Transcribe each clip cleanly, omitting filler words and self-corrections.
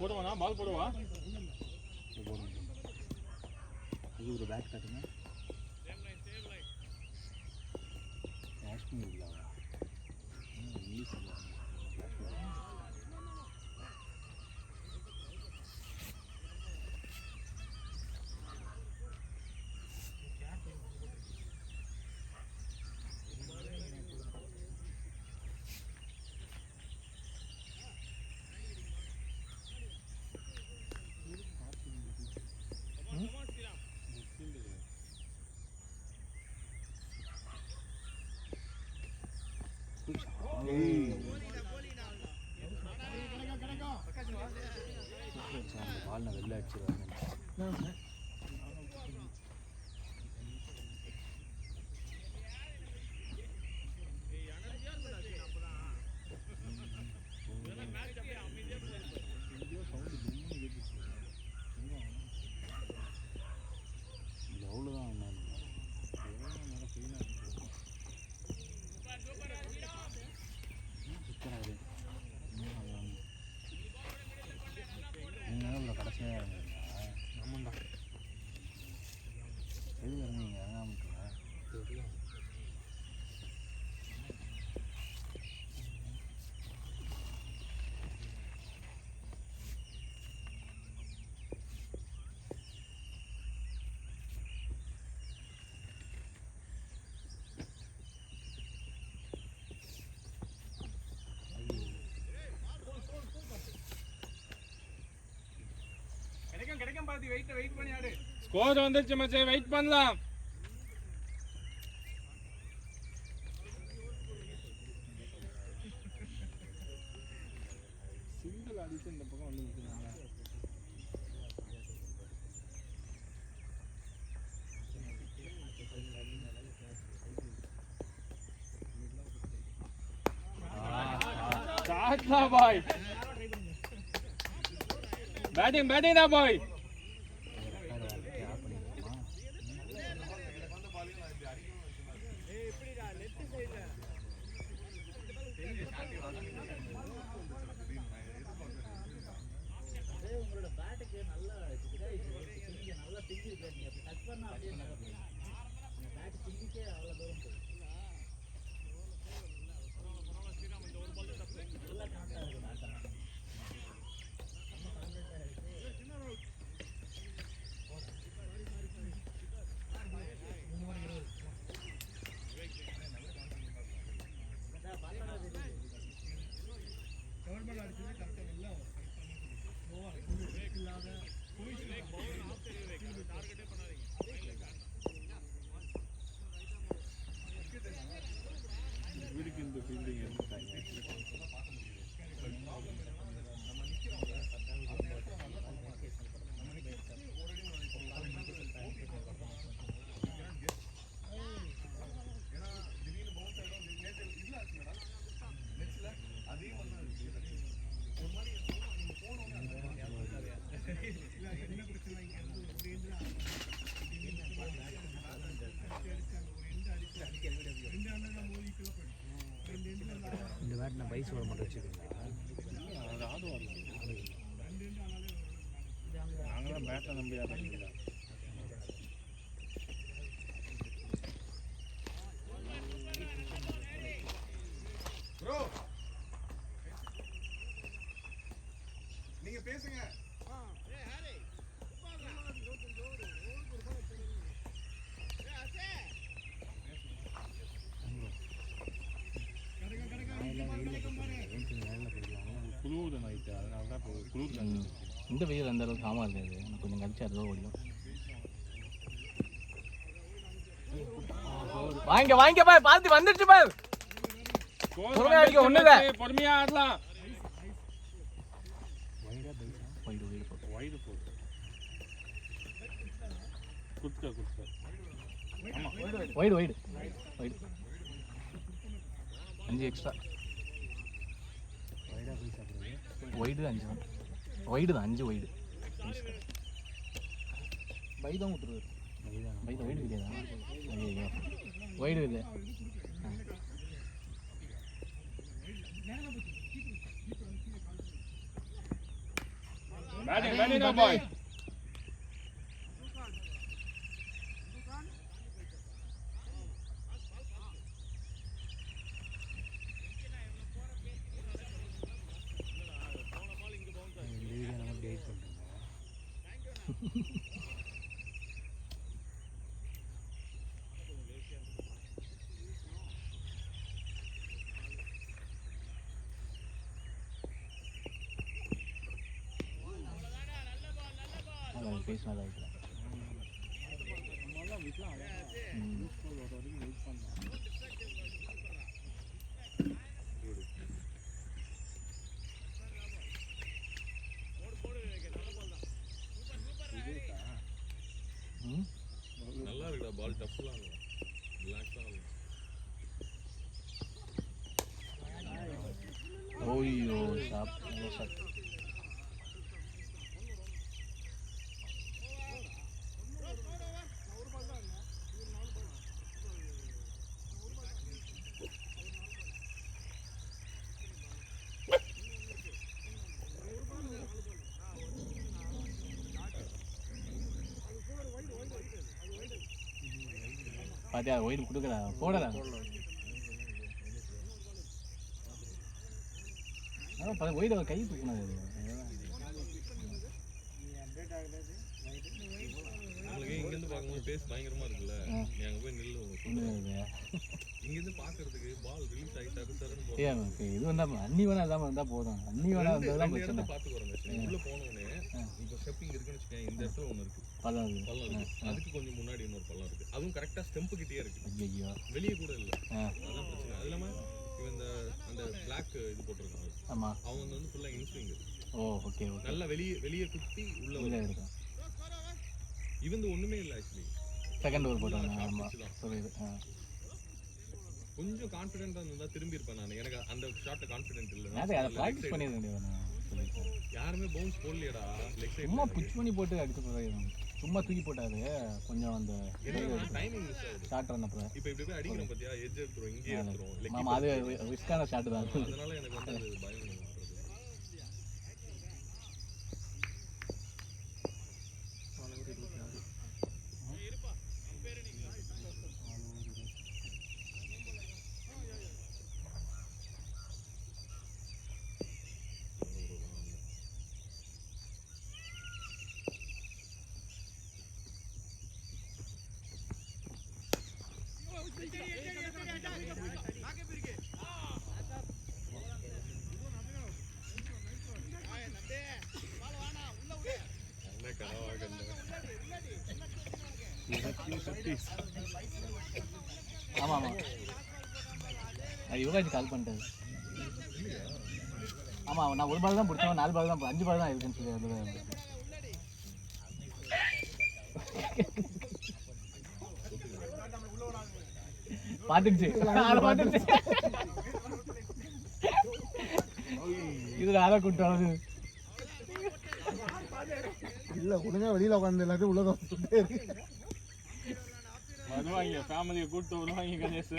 போடுவானா பால் போடுவா இது ஒரு பேட் காட்டுங்க காஷ்மீர் இல்லவா இங்கிலீஷ் பால் நான் வெளில அடிச்சிருவேன் ஸ்கோர் வந்துருச்சு மச்சான் வெயிட் பண்ணலாம் சிங்கிள் அடிச்சு இந்த பக்கம் வந்து நிற்கிறாங்க சாட்லா பாய் பேட்டிங் தான் பாய் இந்த ஃபீல்டிங் இந்த பேட் நான் பைஸ் ஓட மட்டும் வச்சுருக்கீங்களா அது ஆடுவார் நாங்களாம் பேட்டை நம்பி ஆடுறீங்களா ப்ரோ நீங்க பேசுங்க குளிர் நைட்டு அதனால தான் இப்போ குளிர் இந்த வெயில் அந்த அளவுக்கு ஆமாம் இருக்காது எனக்கு கொஞ்சம் கழிச்சு அதுவோ ஓடிடும் வாங்க பாரு பார்த்து வந்துடுச்சு பாரு பொறுமையா அடிக்க ஒண்ணுல பொறுமையா ஆடலாம் வைடு போட்டு குடுக்க ஆமா வைடு 5 எக்ஸ்ட்ரா வைடு 5 வைடு தான் 5 வைடு வைதான் விட்டுருவாரு வைடு கிடையாதா வைடு இல்லை Batting now, boy. பேஸ் நல்லா இருக்கு. நல்லா இருக்குடா பால் டஃப்லாம் இல்ல ரிலாக்ஸா இருக்கு. ஓய்யோ ஷாப் நல்ல ஷாட். பாத்தியா ஒயிட் கொடுக்கடா போடடா. அதான் ஒயிட் அவர் கை தூக்கினது. உங்களுக்கு இங்கேருந்து பார்க்கும்போது பேஸ் பயங்கரமா இருக்குல்ல, நீ அங்கே போய் நில்லு. இங்கேருந்து பார்க்கறதுக்கு பால் ரிலீஸ் ஆகிட்டு இது வந்தா அன்னி வேணா இல்லாமல் இருந்தால் போதும். அன்னி வேணா இருந்தால் தான் பிரச்சனை. பார்த்து போகிறேன் உள்ள போனோடனே இப்போ ஸ்டெப்பிங் இருக்குன்னு வச்சுக்கேன். இந்த இடத்துல ஒன்று இருக்கு பள்ளம் இருக்கு, அதுக்கு கொஞ்சம் முன்னாடி இன்னொரு பள்ளம் இருக்கு. அதுவும் கரெக்டாக ஸ்டெம்பு கிட்டே இருக்கு, வெளியே கூட இல்லை. அதான் பிரச்சனை. அது இல்லாமல் இவன் அந்த பிளாக் இது போட்டிருக்காங்க. ஆமாம், அவங்க வந்து ஃபுல்லாக இன்ஸ்விங். ஓ ஓகே, நல்லா வெளியே குத்தி உள்ள இருக்கும். இவன் ஒன்றுமே இல்லை ஆக்சுவலி. செகண்ட் ஓவர் போட்டாங்க. ஆமாம் புரியுது. கொஞ்சம் கான்ஃபிடென்ட்டாக இருந்தால் திரும்பி இருப்பேன் நான். எனக்கு அந்த ஷாட்டில் கான்ஃபிடென்ட் இல்லை. அதை ப்ராக்டிஸ் பண்ணிட வேண்டியது. யாருமே பவுன்ஸ் போடலையடா. லெக் சைடு சும்மா புஷ் பண்ணி போட்டு அடிச்சு போடுறாங்க. சும்மா தூக்கி போட்டாரு கொஞ்சம் அந்த டைமிங் மிஸ் ஆகுது. ஷாட் ரன்னப்ப இப்போ இப்படி போய் அடிக்கிறோம் பார்த்தியா, எட்ஜ் எடுத்துரும், இங்கே எடுத்துரும். ஆமாம், அது ரிஸ்கான ஷாட் தான். அதனால எனக்கு வந்து அது பயம். ஆமாம் ஆமாம், அது யுவராஜ் கால் பண்ணிட்டாரு. ஆமாம், நான் ஒரு பால் தான் பிடிச்சேன், 4 பால் தான், 5 பால் தான் இருக்குன்னு சொல்லி அதில் பார்த்துச்சு. இதில் அதை கூப்பிட்டு இல்லை ஒழுங்கா வெளியில் உட்காந்து எல்லாத்தையும் உள்ள வருவாங்க, ஃபேமிலியை கூப்பிட்டு வருவாங்க கணேஷ்.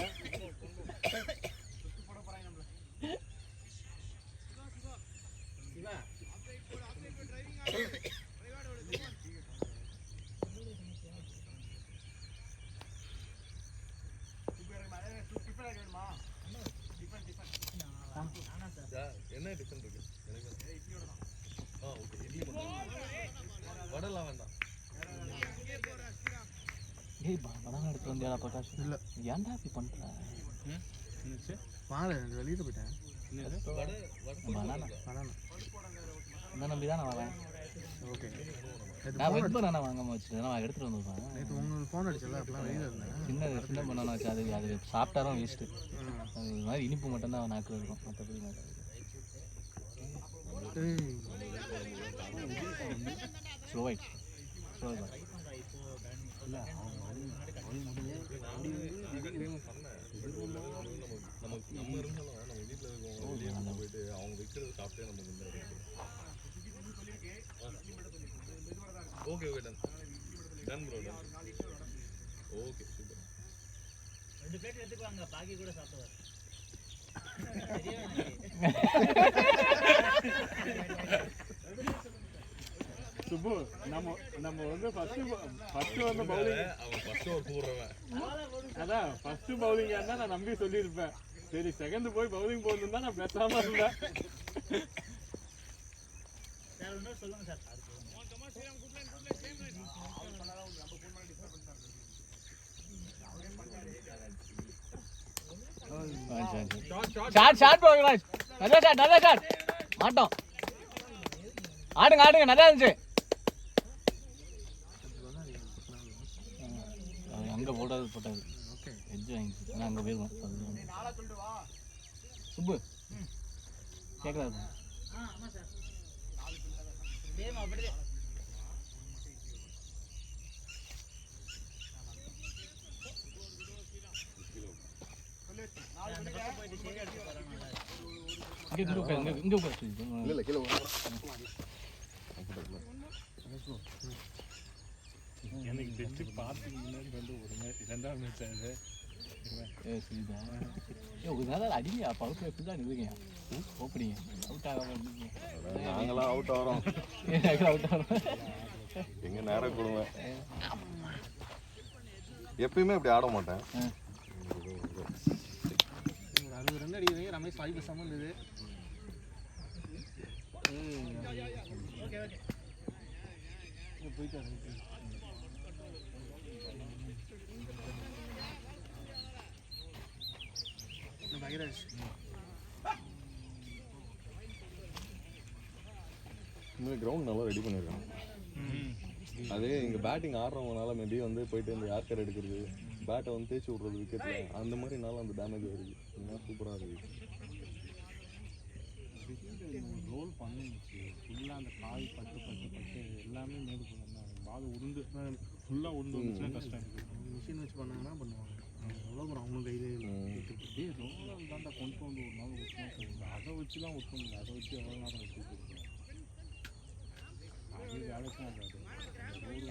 என்ன டிஃபன் இருக்கு? ஓகே, இட்லி வடலாம் வேண்டாம். ஏய் பனானா எடுத்து வந்தியா பிரகாஷ்? இல்லை, ஏன்டா இப்படி பண்ணுற? வாங்க வெளியில் போயிட்டேன். பனானா இந்த நம்பி தான் நான் வரேன். ஓகே, நான் வெஜ் பனானா வாங்காம வச்சுருந்தேன், நான் எடுத்துகிட்டு வந்துருப்பேன். நேற்று உங்களுக்கு ஃபோன் அடிச்சல, அப்பெல்லாம் வெளியில் இருந்தேன். சின்ன பனானா வச்சு அது சாப்பிட்டாலும் வேஸ்ட்டு. அது இது மாதிரி இனிப்பு மட்டும்தான் நாக்கில் இருக்கும், மற்றபடி மாட்டாது. ஸ்லோவாயிட் ஸ்லோவாக இல்லை நம்ம இருந்தாலும் நம்ம வீட்டில் இருக்கோம் போயிட்டு அவங்க வைக்கிறது சாப்பிட்டே நமக்கு இந்த okay okay done bro done. Okay super. 2 plate எடுத்துக்குவாங்க, பாக்கி கூட சாப்பிடுவார். சுப்பு நம்ம வந்து ஃபர்ஸ்ட் வந்து பவுலிங் அவன் ஃபர்ஸ்ட் ஓவர் போடுறவன். அதான் ஃபர்ஸ்ட் பவுலிங் இருந்தா நான் நம்பி சொல்லியிருப்பேன். சரி செகண்ட் போய் பவுலிங் போகணும் தான் நான் பேசாம இருந்தேன். சார் இன்னும் சொல்லுங்க சார். ஷாட் போகலாம். நல்ல ஷாட் மாட்டோம். ஆடுங்க நல்லா இருந்துச்சு. அங்கே போட்டாது எஜ்ஜு வாங்கிச்சு. நான் அங்கே போயிருவேன். சுப்பு கேட்குறாரு. ஆமாம் சார். சேம் அப்படியே. இங்கே உட்காரு. இல்லை கீழே எனக்கு டெஸ்ட் பார்த்துக்கு முன்னாடி வந்து ஒரு இரண்டாவது மேட்ச் ஆகுது. அடிங்க பவுட் தான் இருக்குங்க. ஓப்பனிங்க அவுட் ஆகாம நாங்களாம் அவுட் ஆகிறோம். அவுட் ஆகிறோம். எங்க நேரம் கொடுங்க. எப்பயுமே இப்படி ஆட மாட்டேன். 60 ரன் அடிக்கிறீங்க. ரமேஷ் 5 பேசாம இருந்தது. போயிட்டாரு. பைராஜ் இந்த கிரவுண்ட் நல்லா ரெடி பண்ணியிருக்காங்க. அதே இங்கே பேட்டிங் ஆடுறவங்கனால மேபி வந்து போயிட்டு இந்த யார்கர் எடுக்கிறது, பேட்டை வந்து தேய்ச்சி விட்றது விக்கெட்டில், அந்த மாதிரினால அந்த டேமேஜ் வருது. இன்னும் சூப்பராக இருக்குது. ரோல் பண்ணிச்சு ஃபுல்லாக அந்த கால் பட்டு எல்லாமே மேடு பண்ணாங்க. பால் உருந்து ஃபுல்லாக உருந்து வந்துச்சுன்னா கஷ்டம் இருக்குது. மிஷின் வச்சு பண்ணாங்கன்னா பண்ணுவாங்க. எவ்வளோ தூரம் அவங்களும் கையிலே ரோல் தாண்டா கொண்டு வந்து ஒரு நாள் ஒட்டுனா சொல்லுங்க. அதை வச்சுலாம் ஒட்ட முடியாது. அதை வச்சு எவ்வளோ நேரம் ஒட்டி அது வேலைக்கும் ஆகாது.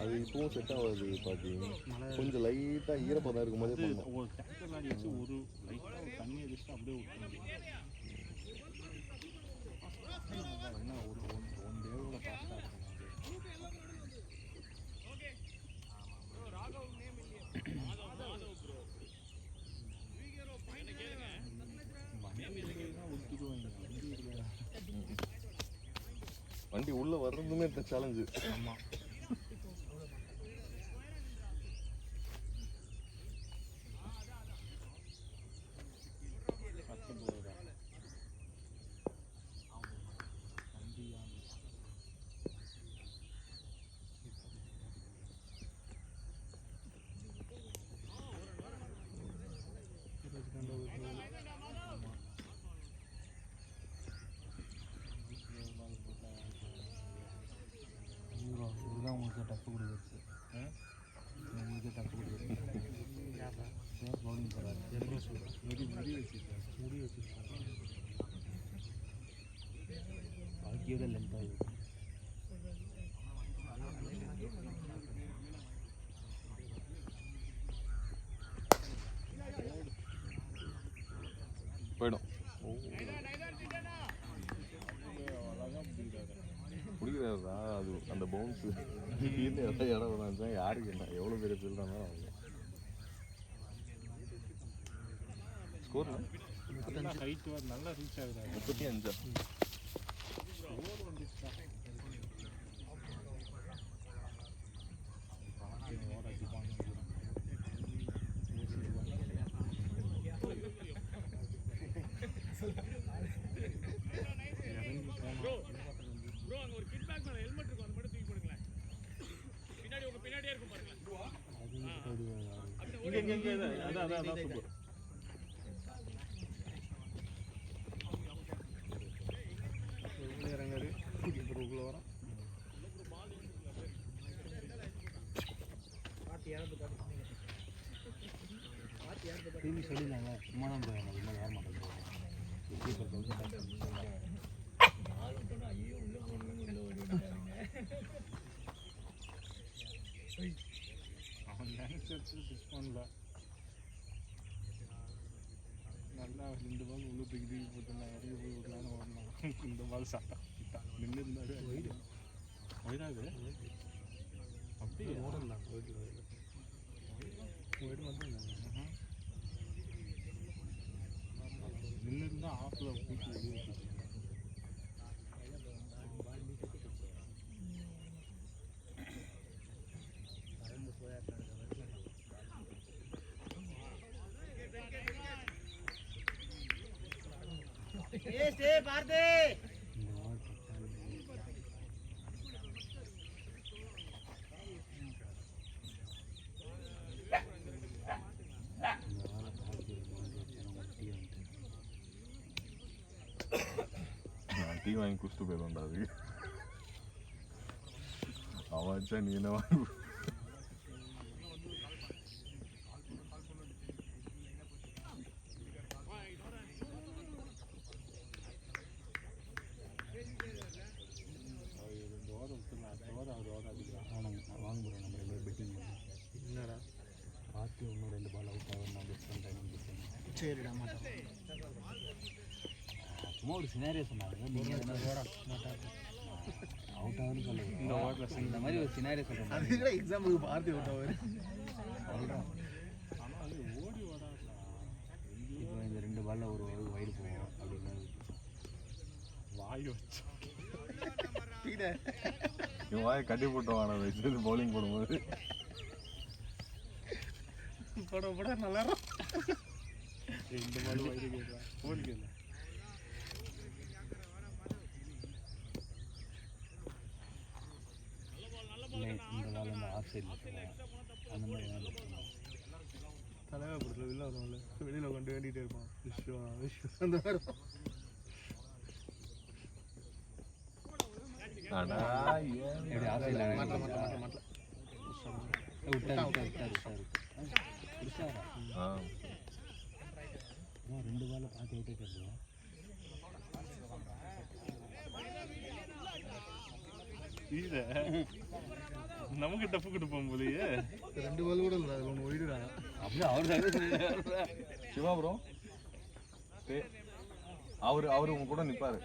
அது இப்போவும் செட் ஆகாது. பார்த்தீங்கன்னா கொஞ்சம் லைட்டாக ஈரப்பதம் இருக்கும் போதே பண்ணணும். ஒரு டேங்கர் லாரி வச்சு ஒரு லைட்டாக ஒரு தண்ணி அடிச்சுட்டு அப்படியே விட்டு என்ன ஒரு ஒன் டேவோட காஸ்டாக இருக்கும். வண்டி உள்ள வர்றதுமே சேலஞ்சு. ஆமாம் இதுதான் உங்களுக்கு டஃப் கொடுக்குறது. உங்களுக்கு டஃப் கொடுக்குறது பவுலிங் போகிறாரு. முடி வச்சுருக்காரு. பாக்கியோட லென்த்தாக இருக்குது. போயிடும். பிடிக்கிறாருதா அது அந்த பவுன்ஸு திடீர்னு எதாவது இடம் வந்தாச்சா யாருக்கு என்ன எவ்வளோ பெரிய ஃபீல்டாக இருந்தாலும் அவங்க ஸ்கோர் ஹைட்டு நல்லா ரீச் ஆகுது. 35. ஸ்கோர் வந்துச்சுன்னா அதான் சூப்பர். இறங்காரு உள்ள வரோம். டிவி சொல்லியிருந்தாங்க சும்மா தான் போயாங்க. இது மாதிரி ஏற மாட்டேன். அவன் நினைச்சு பிக் பண்ணல. நல்லா 2 பால் உள்ள தூக்கி போட்டு நான் இறங்கி போய் விடலான்னு ஓடலாம். இந்த பால் சாப்பிட்டா நின்று இருந்தாரு. ஒயிடாது அப்படியே ஓடல் தான் ஒயிட் மட்டும் நின்று இருந்தால் ஆப்பில் கூட்டி வெளியே டீ வாங்கி குடிச்சிட்டு போயிடும்டா அது அவன் வச்சா நீ என்ன வாங்கி என்னடா பார்த்து இன்னும் 2 பால் அவுட் ஆகும் நான் பெஸ்ட் பண்ணுறேன். சரிடா மாட்டோம். சும்மா ஒரு சினாரியோ சொன்னாங்க. நீங்கள் அவுட் ஆகுன்னு சொல்லுங்க. இந்த ஓவரில் இந்த மாதிரி ஒரு சினாரியோ சொல்கிறேன். அதுதான் எக்ஸாம்பிளுக்கு பார்த்து அவுட் ஆகுது சொல்கிறேன். ஆனால் அது ஓடி வராது. இப்போ இந்த 2 பாலில் ஒரு வைடு போவோம் அப்படின்னு வாய் வச்சு இவன் வாயை கட்டி போட்டு வாங்க வச்சு பவுலிங் போடும்போது போட நல்லா இந்த மாதிரி வயிறு கேட்கலாம் போலிக்கு இல்லை இந்த பால் இந்த ஆஃப் சைடில் அந்த மாதிரி தலைவர் படத்தில் வெளில வரும்ல வெளியில் உட்காந்து வேண்டிகிட்டே இருப்பான் விஸ்வம் அந்த மாதிரி எப்படி ஆஃப் சைடில் விட்டாரு 2 பால் பார்த்து விட்டே கேட்குவோம். இல்லை நமக்கு டப்பு கொடுப்போம் போலியே 2 பால் கூட இல்லை அதில் 1 ஒயிடுறாங்க அப்படியே அவர் சிவா ப்ரோ அவரு உங்க கூட நிப்பாரு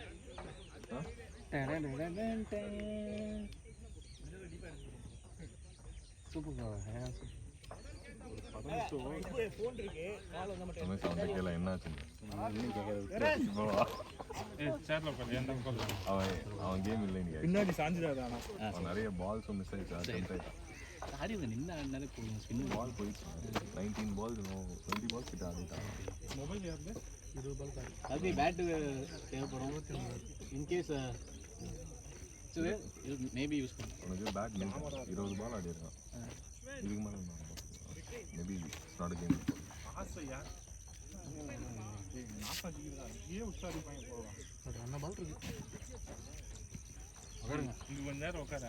அவன் கேம் இல்லை பின்னாடி சாஞ்சிடாதா அவன் நிறைய பால்ஸ் மிஸ் ஆயிடுச்சு பால் போயிடுச்சு 19 பால் 20 பால்ஸ் கிட்ட ஆடிட்டான் மொபைல் யாருது 20 பால் தான் அது பேட்டு தேவைப்படும் இன்கேஸ் மேபி யூஸ் பண்ணும் உனக்கு பேட் 20 பால் ஆடி இருக்கான் இதுக்கு மேலே மேபி நாட் கேம் ஆசையா ஏன் உற்சாரிப்பாங்க போவான் ஒரு 2 பால் இருக்கு இங்கே கொஞ்ச நேரம் உட்கார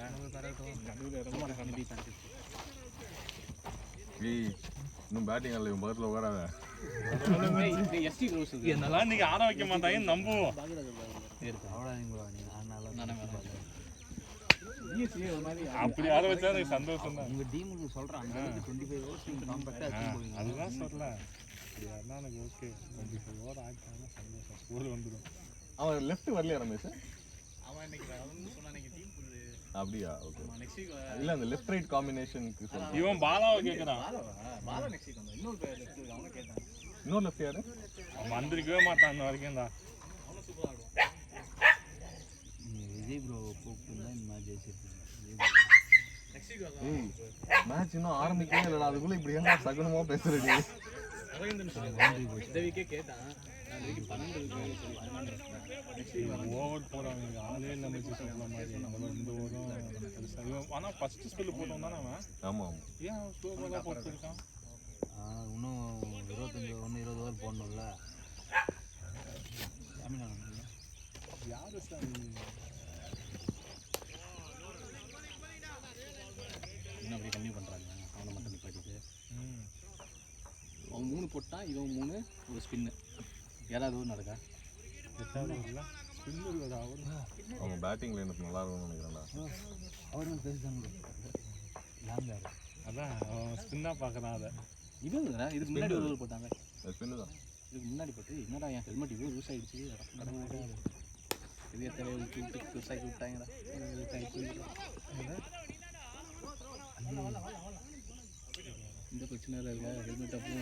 இன்னும் பேட்டிங் ஆடல இவன் பக்கத்தில் உட்காராத என்னெல்லாம் நீங்க ஆட வைக்க மாட்டாங்கன்னு நம்புவோம் அப்படி ஆட வச்சா எனக்கு சந்தோஷம் தான் உங்கள் டீமுக்கு சொல்கிறேன் 25 ஓவர்ஸ் நீங்கள் காம்பேக்டாக அதுதான் சொல்கிறேன் அப்படியா எனக்கு ஓகே 25 ஓவர் ஆகிட்டாங்கன்னா சந்தோஷம் ஸ்கோர் வந்துடும் அவன் லெஃப்ட் வரலையா ரமேஷ் அப்படியா ஓகே இல்ல அந்த லெஃப்ட் ரைட் காம்பினேஷனுக்கு சொல்றேன் இவன் பாலாவை கேக்குறான் இன்னொரு லெஃப்ட் யாரு அவன் வந்திருக்கவே மாட்டான் அந்த வரைக்கும் தான் விஜய் ப்ரோ கூப்பிட்டு இந்த மாதிரி ஜெயிச்சிருக்கீங்க மேட்ச் இன்னும் ஆரம்பிக்கவே இல்லடா அதுக்குள்ள இப்படி என்ன சகுனமா பேசுறீங்க ஓவர் போறாங்க ஆளே இல்லாம சொல்ல மாதிரி நம்ம இந்த ஓவரும் ஆனா ஃபர்ஸ்ட் ஸ்பெல் போட்டோம் தானே அவன் ஆமா ஏன் ஸ்லோவாக போட்டுருக்கான் இன்னும் 20 ஓவர் போடணும்ல யாரு சார் இன்னும் அப்படியே கம்மி பண்ணுறாங்க அவனை மட்டும் நிப்பாட்டிட்டு அவன் 3 போட்டான் இவன் 3 ஒரு ஸ்பின்னு ஏதாவது ஒரு நடக்கா அவங்க பேட்டிங் லைனப் நல்லா இருக்கும்னு நினைக்கிறேன்டா அவரும் பேசுகிறாங்க லாங்காரு அதான் அவன் ஸ்பின்னாக பார்க்குறான் அதை இது இதுக்கு முன்னாடி ஒரு போட்டாங்க ஸ்பின்னு தான் இதுக்கு முன்னாடி போட்டு என்னடா என் ஹெல்மெட் இவ்வளோ லூஸ் ஆகிடுச்சு பெரிய தலையை விட்டு பெருசாக்கி விட்டாங்கடா. இந்த பிரச்சனை இருக்கா? ஹெல்மெட் அப்போ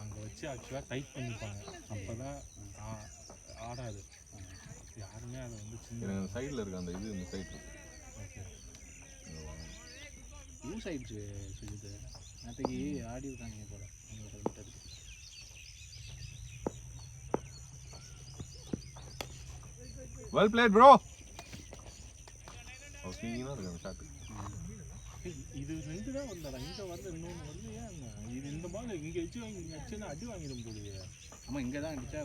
அங்கே வச்சு ஆக்சுவலாக டைட் பண்ணிப்பாங்க, அப்போ தான் ஆடாது. யாருமே அதை வந்து சின்ன சைடில் இருக்கு அந்த இது, இந்த சைடு ஓகே யூஸ் ஆயிடுச்சு சுஜித். நேற்றுக்கு ஆடி இருக்காங்க போல உங்களோட ஹெல்மெட். Well plate bro. ஓகேங்களா இருக்கு அந்த ஷாட். இது 2 தான் வந்தாடா, இங்கே வந்து இன்னொன்று வந்து ஏன் இது இந்த பால் இங்கே வச்சு இங்கே வச்சுன்னா அடி வாங்கிடும் போலியே. ஆமாம் இங்கே தான் அடிச்சா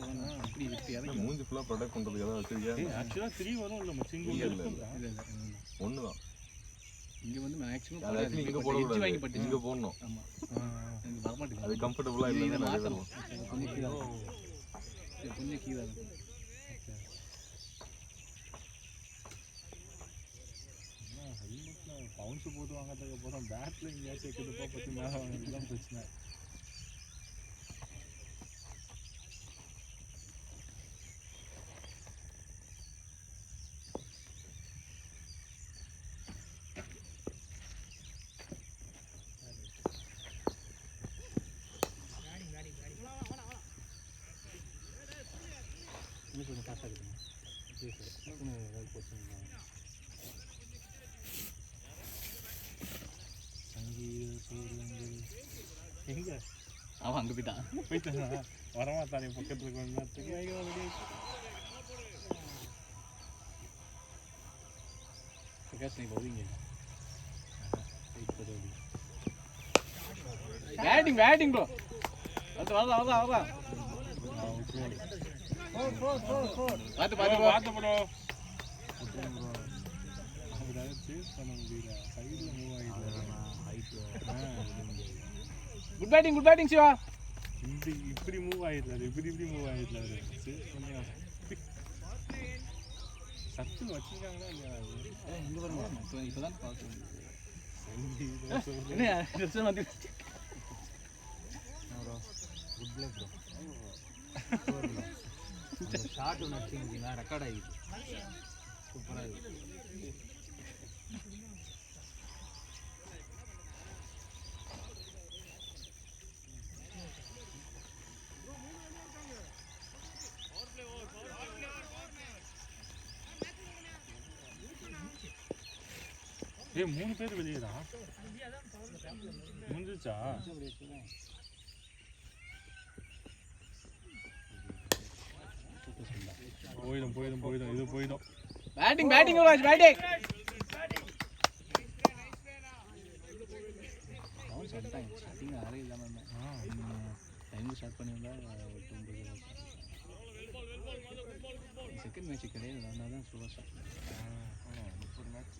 இப்படி இப்படி இறங்கி மூஞ்சி ஃபுல்லாக ப்ரொடெக்ட் பண்ணுறதுக்கு ஏதாவது வச்சிருக்கியா? ஆக்சுவலாக 3 வரும் இல்லை மச்சி, இங்கே இல்லை ஒன்று தான். இங்கே வந்து மேக்ஸிமம் இங்கே போடக்கூடாது, வாங்கி பட்டு இங்கே போடணும். ஆமாம் எனக்கு வரமாட்டேங்குது. அது கம்ஃபர்டபுளாக இல்லை. மாற்றணும் கொஞ்சம் கீழே கொஞ்சம் கீழே இருக்கும். ஹெல்மெட்டில் பவுன்ஸு போட்டு வாங்கிறதுக்கு அப்புறம் பேட்டில் எங்கேயாச்சும் வைக்கிறதுப்போ பற்றி மேலே வாங்கிறது தான் பிரச்சனை. இன்னும் கொஞ்சம் ஃபாஸ்ட்டாக இருக்குங்க. சரி சார் இன்னும் ஏதாவது போச்சுங்களா? சங்கீத சூரியங்கள் எங்கே அவன் அங்கே போயிட்டான். போயிட்டானா? வரமாட்டானே பக்கத்தில் கொஞ்ச நேரத்துக்கு. ஐயோ பிரகாஷ் நீ போவீங்க. Batting batting bro. வரலாம் பார்த்து ப்ரோ. அவரால் சேஸ் பண்ண முடியல, சைடில் மூவ் ஆகிடல. Good batting Siva. இப்படி மூவ் ஆகிடலாரு, இப்படி மூவ் ஆகிடலாரு. சேஸ் பண்ணி சத்து வச்சுருக்காங்களா இல்லையா? இங்கே வருமா இப்போ தான் பார்க்கணும். Good play bro. ஷார்ட் ஒன்று வச்சுருந்தீங்களா, ரெக்கார்ட் ஆகிடுது. சூப்பராக இருக்குது. ஏய் 3 பேர் வெளியேடா. முடிஞ்சிச்சா? போயிடும் இது போயிடும். Batting watch batting. அவன் சொல்லிட்டான் ஸ்டார்டிங் அரை இல்லாமல் டைம் ஸ்டார்ட் பண்ணியிருந்தா 9 செகண்ட் மேட்ச் கிடையாது, அதனால தான் ஸ்லோவாக ஸ்டார்ட் பண்ணேன்.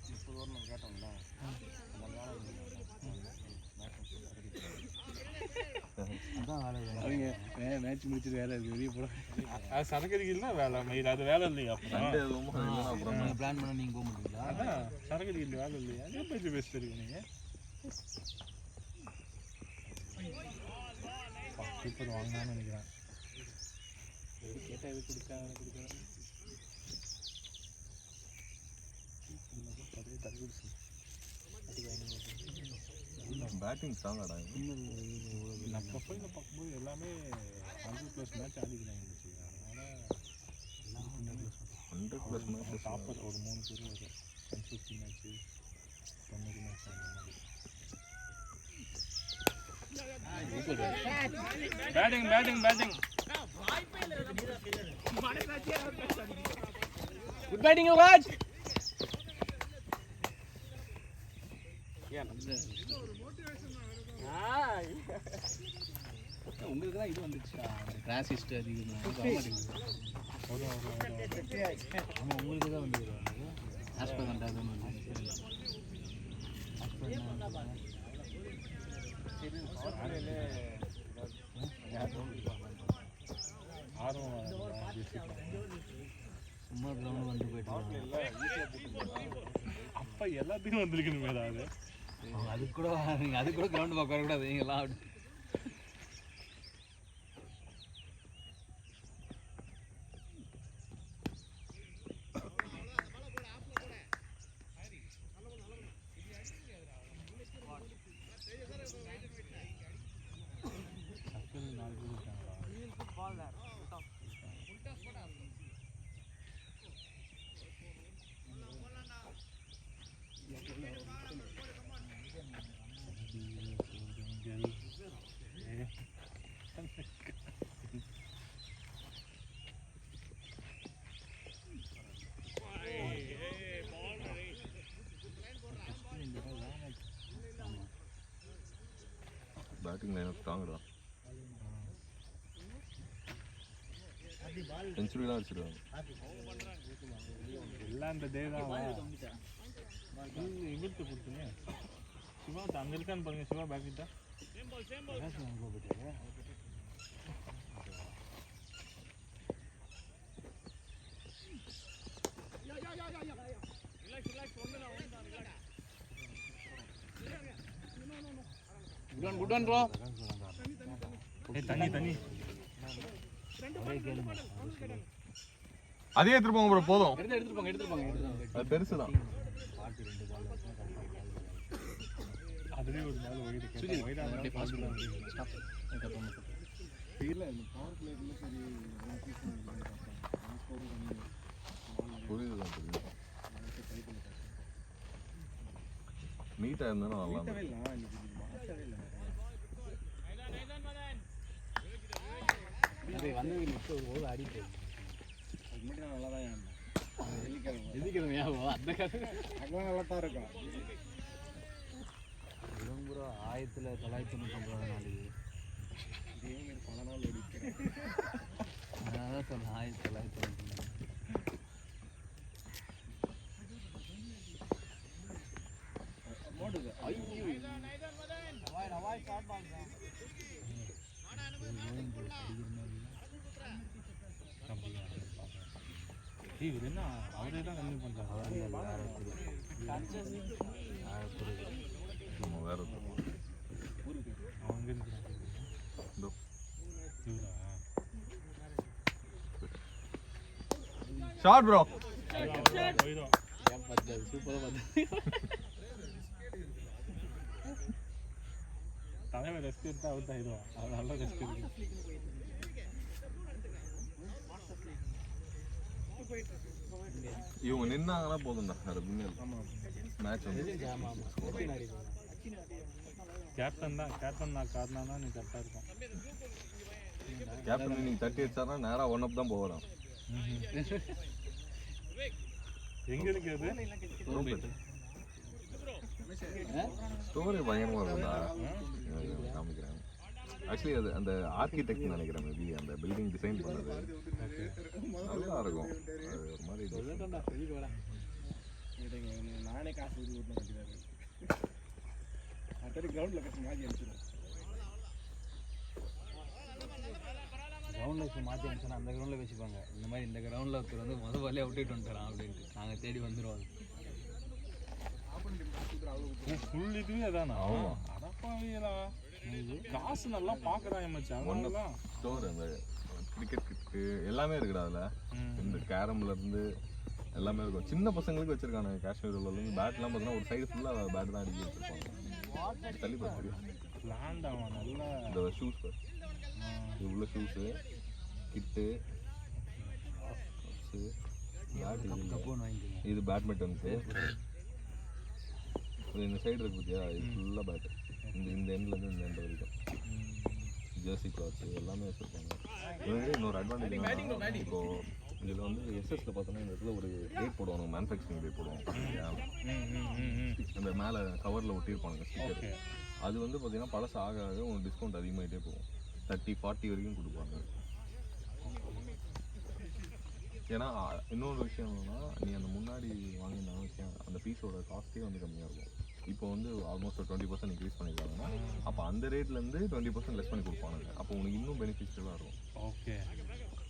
30 ஓவர் நம்ம கேட்டோம்ல, அவங்க மேட்ச் முடிச்சுட்டு வேலை இருக்குது, வெளியே போட. அது சரகடிக்கல வேலை மயில், அது வேலை இல்லையா? அப்புறம் பிளான் பண்ண நீங்கள் போக முடியுங்களா? அதான் சரகடிக்கல வேலை இல்லையா? அதே பேச்சு பேசிட்டு இருக்கீங்க நீங்கள். சூப்பர் வாங்கினான்னு நினைக்கிறேன். கேட்டால் எது கொடுக்காத பேட்டிங் ஸ்ட்ராங்காடா. நம்ம ப்ரொஃபைலில் பார்க்கும்போது எல்லாமே 100+ மேட்ச் ஆடிக்கிறாங்க. அதனால் 100+ மேட்ச் டாப்பர் ஒரு 3 பேர் வரும். 150 மேட்ச்சு 90 மேட்ச் அந்த மாதிரி. Batting good batting watch. உங்களுக்கு தான் இது வந்துச்சு கிராஸ் ஹிஸ்ட் அதிகம். ஆமாம் உங்களுக்கு தான் வந்து ஆஸ்பர் பண்ணுறது ஆர்வம் சும்மா கிரவுண்ட் வந்து போயிட்டு அப்போ எல்லாத்துக்கும் வந்திருக்கணுமே ஏதாவது அதுக்கு கூட நீங்கள் அதுக்கு கூட கிரவுண்டு பார்க்க வரக்கூடாது நீங்களாம் அப்படி பேட்டிங் லைன் ஸ்ட்ராங்கடா. செஞ்சுரிலாம் அடிச்சிருவாங்க எல்லாம் இந்த டே தான் இவர்த்து கொடுத்துங்க. சிவா அங்கே இருக்கான்னு பாருங்க. சிவா பேக் கிட்ட குட் ஒன் ப்ரோ. தண்ணி தண்ணி அதே எடுத்துட்டு போங்க ப்ரோ. போதும், எடுத்துட்டு போங்க. அது பெருசு தான். அதுவே ஒரு நாள் புரியுதுதான் புரியுது. நீட்டாக இருந்தாலும் நல்லா ஆயிரத்துல 999 நாளைக்கு பல நாள் அதான் சொல்றேன். 1999 இவர் என்ன அவரே தான் கம்மி பண்ணுறாங்க. வேற அவங்க ஷார்ட் ப்ரோ. போயிடும். தலைவர் ரெஸ்ட் எடுத்தா அவுட் ஆயிடுவான். அது நல்லா ரெஸ்ட் எடுக்கும். இவங்க நின்னாங்கன்னா போதும்டா. வேற எதுவுமே மேட்ச் வந்து கேப்டன் தான் காரணம் தான் நீ கரெக்டாக இருக்கும். கேப்டன் நீங்க தட்டி அடிச்சாருன்னா நேராக 1-up தான் போகலாம். எங்க இருக்கு அது? ஸ்டோரி பயங்கரமா இருக்கும்டா. காமிக்கிறேன். ஆக்சுவலி அது அந்த ஆர்கிடெக்ட் நினைக்கிறேன். மேபி அந்த பில்டிங் டிசைன் பண்ணது நல்லா இருக்கும். அது ஒரு மாதிரி நானே காசு கிரவுண்ட்ல கட்டி மாற்றி அடிச்சிடும். கிரவுண்டில் மாற்றி அனுப்பிச்சோன்னா அந்த கிரவுண்டில் வச்சுப்பாங்க. இந்த மாதிரி இந்த கிரவுண்டில் ஒருத்தர் வந்து முதல் பாலே அவுட் வந்துட்டாரான் அப்படின்ட்டு நாங்கள் தேடி வந்துடுவோம். ஃபுல் இதுவே அதானா? அடப்பாவியலா, காசு நல்லா பார்க்குறாங்க மச்சான். ஸ்டோர் அந்த கிரிக்கெட் கிட்டு எல்லாமே இருக்குடா அதில். இந்த கேரம்ல இருந்து எல்லாமே இருக்கும். சின்ன பசங்களுக்கு வச்சிருக்காங்க. காஷ்மீர் உள்ள பேட்லாம் பார்த்தீங்கன்னா ஒரு சைடு ஃபுல்லாக பேட் தான் அடிக்க வச்சிருப்பாங்க. தள்ளி பார்த்து இந்த ஷூஸ் இது உள்ள ஷூஸு கிட்டு இது பேட்மிண்டனுக்கு. இந்த சைடு இருக்கு பார்த்தியா, இது ஃபுல்லாக பேட்டு. இந்த எண்ட்லேருந்து இந்த எண்ட் வரைக்கும் ஜெர்சி கிளாத்ஸு எல்லாமே வச்சுருப்பாங்க. இன்னொரு அட்வான்டேஜ் இப்போது இதில் வந்து எஸ்எஸ்ல பார்த்தோன்னா இந்த இடத்துல ஒரு டேட் போடுவாங்க, மேனுஃபேக்சரிங் டேட் போடுவாங்க. அந்த மேலே கவரில் ஒட்டியிருப்பாங்க ஸ்டிக்கர். அது வந்து பார்த்தீங்கன்னா பழசு ஆக ஆக உங்களுக்கு டிஸ்கவுண்ட் அதிகமாகிட்டே போகும். 30-40 வரைக்கும் கொடுப்பாங்க. ஏன்னா இன்னொரு விஷயம் என்னன்னா, நீ அந்த முன்னாடி வாங்கினா அந்த பீஸோட காஸ்ட்டே வந்து கம்மியாக இருக்கும். இப்போ வந்து ஆல்மோஸ்ட் 20% இன்க்ரீஸ் பண்ணியிருக்காங்கன்னா அப்போ அந்த ரேட்லேருந்து 20% லெஸ் பண்ணி கொடுப்பானுங்க. அப்போ உனக்கு இன்னும் பெனிஃபிஷியலாக இருக்கும். ஓகே.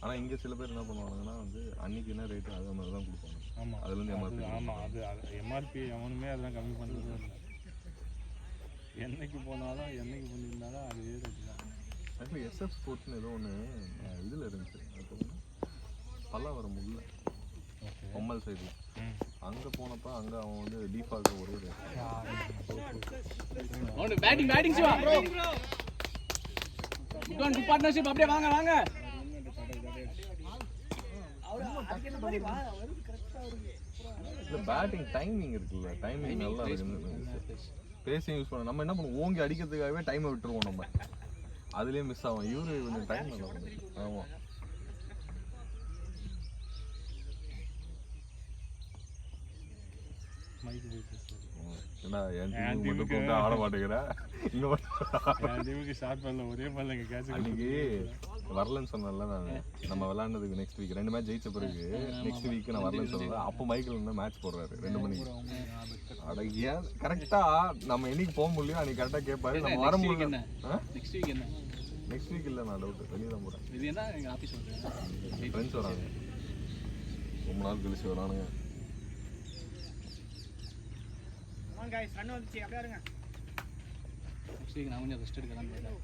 ஆனா இங்க சில பேர் என்ன பண்ணுவாங்கன்னா வந்து அன்னைக்கு என்ன ரேட் அதே மாதிரி தான் கொடுப்பாங்க. ஆமாம் அதுல இருந்து அது எம்ஆர்பி. ஆமாம் அது எம்ஆர்பி எவனுமே அதெல்லாம் கம்மி பண்ணுறதும் இல்லை. என்னைக்கு போனாலும் என்னைக்கு பண்ணியிருந்தாலும் அதே ரேட்டு தான். ஆக்சுவலி எஸ்எஃப் ஸ்போர்ட்ஸ்னு ஏதோ ஒன்று இதில் இருந்துச்சு. அது பல்லாவரம் உள்ள பொம்மல் சைடில் அங்கே போனப்போ அங்கே அவன் வந்து டீஃபால்ட் ஒரே rate. Batting Shiva good partnership. அப்படியே வாங்க வாங்க. இல்லை பேட்டிங் டைமிங் இருக்குல்ல, டைமிங் நல்லா இருக்கு. பேசிங் யூஸ் பண்ண நம்ம என்ன பண்ணுவோம், ஓங்கி அடிக்கிறதுக்காகவே டைமை விட்டுருவோம் நம்ம, அதுலேயே மிஸ் ஆகும். இவரு கொஞ்சம் டைம் நல்லா பண்ணுது. ஆமாம் மைக்கு போய் பேசுறது. ஏன்னா என் டீமுக்கு மட்டும் கூப்பிட்டு ஆட மாட்டேங்கிறேன். இங்கே என் டீமுக்கு ஷார்ட் பால்ல ஒரே பால்ல இங்கே கேட்ச் அன்னைக்கு வரலன்னு சொன்னேன்ல நான். நம்ம விளையாண்டதுக்கு நெக்ஸ்ட் வீக் 2 மேட்ச் ஜெயிச்ச பிறகு நெக்ஸ்ட் வீக் நான் வரலன்னு சொன்னேன். அப்போ மைக்கில் வந்து மேட்ச் போடுறாரு 2 மணிக்கு. அடங்கியா கரெக்டாக நம்ம என்னைக்கு போக முடியும் அன்னைக்கு கரெக்டாக கேட்பாரு. நம்ம வர முடியும். நெக்ஸ்ட் வீக் என்ன? நெக்ஸ்ட் வீக் இல்லை, நான் டவுட் வெளியே தான் போகிறேன். இது என்ன எங்கள் ஆஃபீஸ் வருது. ஃப்ரெண்ட்ஸ் வராங்க, ரொம்ப நாள் கழிச்சு வரானுங்க. நெக்ஸ்ட் வீக் நான் கொஞ்சம் ரெஸ்ட் எடுக்கலாம்னு பார்த்தேன்.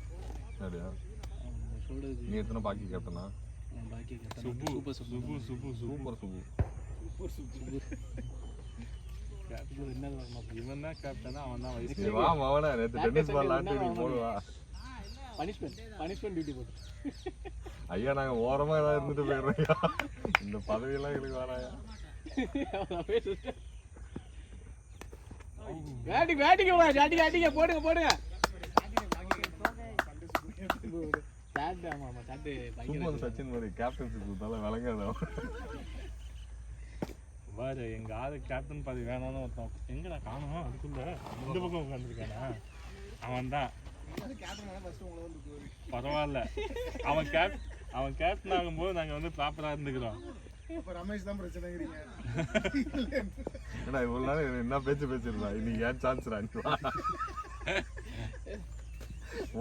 அப்படியா? சொல்றது நீ எத்தனை பாக்கி கேப்டனா? பாக்கி Subbu super Subbu Subbu super Subbu. Captain என்ன இவன் தான் கேப்டனா, அவன் தான் வைஸ். வா மவனா, நேற்று டென்னிஸ் பால் ஆட்டி நீ போடுவா. பனிஷ்மெண்ட் டியூட்டி போட்டு. ஐயா நாங்க ஓரமா ஏதாவது இருந்துட்டு போயிடுறோம். இந்த பதவியெல்லாம் எங்களுக்கு வராயா? பேட்டிங் போடுங்க போடுங்க. சூப்பர் சச்சின் மாதிரி கேப்டன்சி கொடுத்தால விளங்காத. பாரு எங்க ஆளு கேப்டன் பாதி வேணாம்னு ஒருத்தன் எங்கடா காணும், அதுக்குள்ள இந்த பக்கம் உட்காந்துருக்கானா அவன் தான். பரவாயில்ல, அவன் கேப்டன் ஆகும்போது நாங்க வந்து ப்ராப்பரா இருந்துக்கிறோம். ரமேஷ் தான் பிரச்சனை. ஏன்னா இவ்வளவு நாள் என்ன பேச்சு பேசிருந்தா, இன்னைக்கு ஏன் சான்ஸ்ரா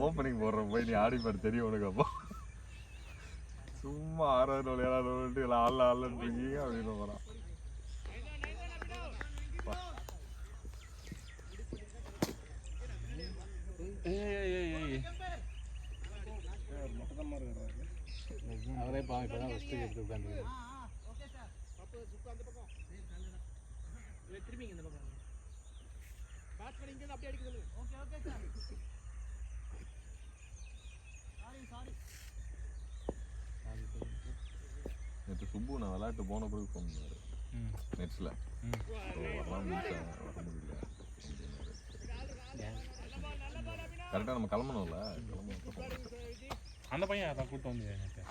ஓப்பனிங் போடுற போய் நீ ஆடி பாரு தெரியும் உனக்கு. அப்போ சும்மா 6வது விளையாடாது ஆள்லன்னு இருக்கீங்க அப்படின்னு போறான். அவரே பாவம் இப்பதான் ஃபர்ஸ்ட் எடுத்து உட்காந்து. நேற்று சுப்பு நான் விளையாட்டு போன பிறகு ஃபோன் பண்ணாரு நெட்ஸில். வரலாம் வர முடியல. கரெக்டாக நம்ம கிளம்பணும்ல, அந்த பையன் அதான் கூட்டம் வந்து எனக்கு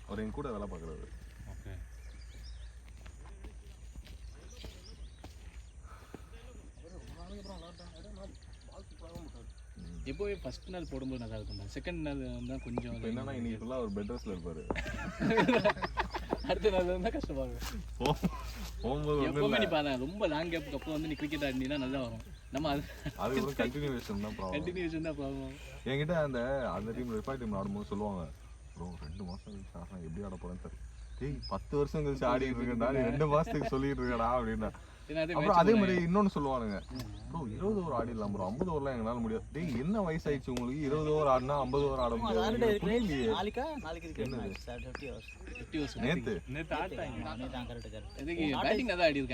அவர் என் கூட வேலை பார்க்குறாரு. ஓகே. எப்போவே ஃபர்ஸ்ட் நாள் போடும்போது நல்லா இருக்கும், செகண்ட் நாள் தான் கொஞ்சம். இப்போ என்னன்னா இன்னைக்கு ஃபுல்லாக அவர் பெட் ரெஸ்ட்ல இருப்பாரு. அடுத்த நாள் தான் கஷ்டமாகும். போகும்போது எப்பவுமே நீ பாரு ரொம்ப லாங் கேப்புக்கு அப்புறம் வந்து நீ கிரிக்கெட் ஆடினா நல்லா வரும். நம்ம அது ஒரு கண்டினியூவேஷன் தான் ப்ராப்ளம். கண்டினியூஷன் தான் ப்ராப்ளம். என்கிட்ட அந்த டீம் ரெஃபா டீம் ஆடும்போது சொல்லுவாங்க, ப்ரோ 2 மாதம் கழிச்சு ஆனா எப்படி ஆட போறேன்னு தெரியல. டேய் 10 வருஷம் கழிச்சு ஆடிட்டு இருக்கேன்டா, 2 மாசத்துக்கு சொல்லிட்டு இருக்கடா அப்படின்னா. அப்புறம் அதே மாதிரி இன்னொன்னு சொல்லுவானுங்க, ப்ரோ 20 ஓவர் ஆடிடலாம் ப்ரோ, 50 ஓவர்லாம் எங்களால முடியாது. டேய் என்ன வயசாயிடுச்சு உங்களுக்கு, 20 ஓவர் ஆடினா 50 ஓவர் ஆட முடியாது? நேத்து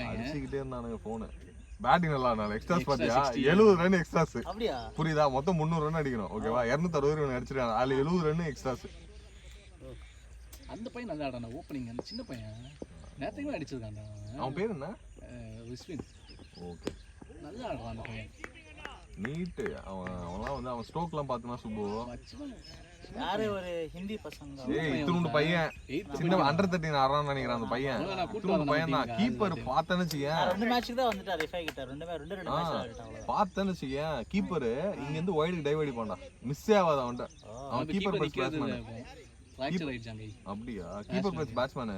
அடிச்சுக்கிட்டே இருந்தானுங்க போனு. பேட்டிங் நல்லா இருந்தாலும் எக்ஸ்ட்ராஸ் பாத்தியா, 70 ரன் எக்ஸ்ட்ராஸ். புரியுதா? மொத்தம் 300 ரன் அடிக்கணும். ஓகேவா? 260 ரன் அடிச்சிருக்காங்க, அதுல 70 ரன் எக்ஸ்ட்ராஸ். அந்த பையன் நல்லா ஆடுறான் ஓப்பனிங். அந்த சின்ன பையன் நேத்துக்குமே அடிச்சிருக்கான். அவன் பேர் என்ன? விஸ்வின். ஓகே, நல்லா ஆடுறான் அந்த பையன். நீட்டு. அவன்லாம் வந்து அவன் ஸ்ட்ரோக்லாம் பார்த்தனா சுப்பு யாரு ஒரு ஹிந்தி பசங்க. ஏய் இத்துணுண்டு பையன், சின்ன அண்டர் 13 ஆடுறான்னு நினைக்கிறேன் அந்த பையன். இத்துணுண்டு பையன் தான். கீப்பர் பார்த்தேன்னு வச்சுக்கேன், 2 மேட்ச்சுக்கு தான் வந்துட்டு ரெஃபை கிட்ட 2 மேட்ச் ஆடிட்டாங்க. பார்த்தேன்னு வச்சுக்கேன், கீப்பர் இங்க இருந்து வைடுக்கு டைவர்ட் பண்ணா மிஸ் ஆகாத அவன்ட்ட. அவன் கீப்பர் பிளஸ் பேட்ஸ்மேன். ஃபிராக்சர் ஆயிடுச்சாங்க. அப்படியா? கீப்பர் பிளஸ் பேட்ஸ்மேன்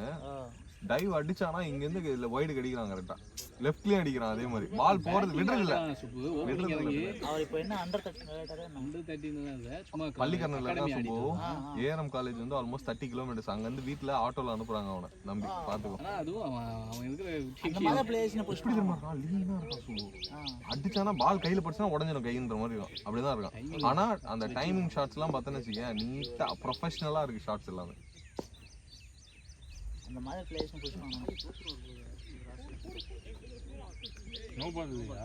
டைவ் அடிச்சானா இங்க இருந்து வைடு அடிக்கிறான் கரெக்டா, லெஃப்ட்லயும் அடிக்கிறான் அதே மாதிரி. பால் போறது விடுறது இல்ல. அவர் இப்போ என்ன அண்டர் 13 சும்மா பள்ளிக்கரணையில தான் சுப்பு. ஏஎன்எம் காலேஜ் வந்து ஆல்மோஸ்ட் 30 கிலோமீட்டர்ஸ். அங்க இருந்து வீட்டுல ஆட்டோல அனுப்புறாங்க அவனை நம்பி. பாத்துக்கோ. அடிச்சானா பால் கையில படுச்சுனா உடஞ்சிடும் கைன்ற மாதிரி இருக்கும். அப்படிதான் இருக்கும். ஆனா அந்த டைமிங் ஷாட்ஸ் எல்லாம் பார்த்தேன்னு வச்சுக்கேன், நீட்டா ப்ரொஃபஷனலா இருக்கு ஷாட்ஸ் எல்லாமே. அந்த மாதிரி பிளேயர்ஸ் புஷ் பண்ணணும். நோ பால் இல்லையா?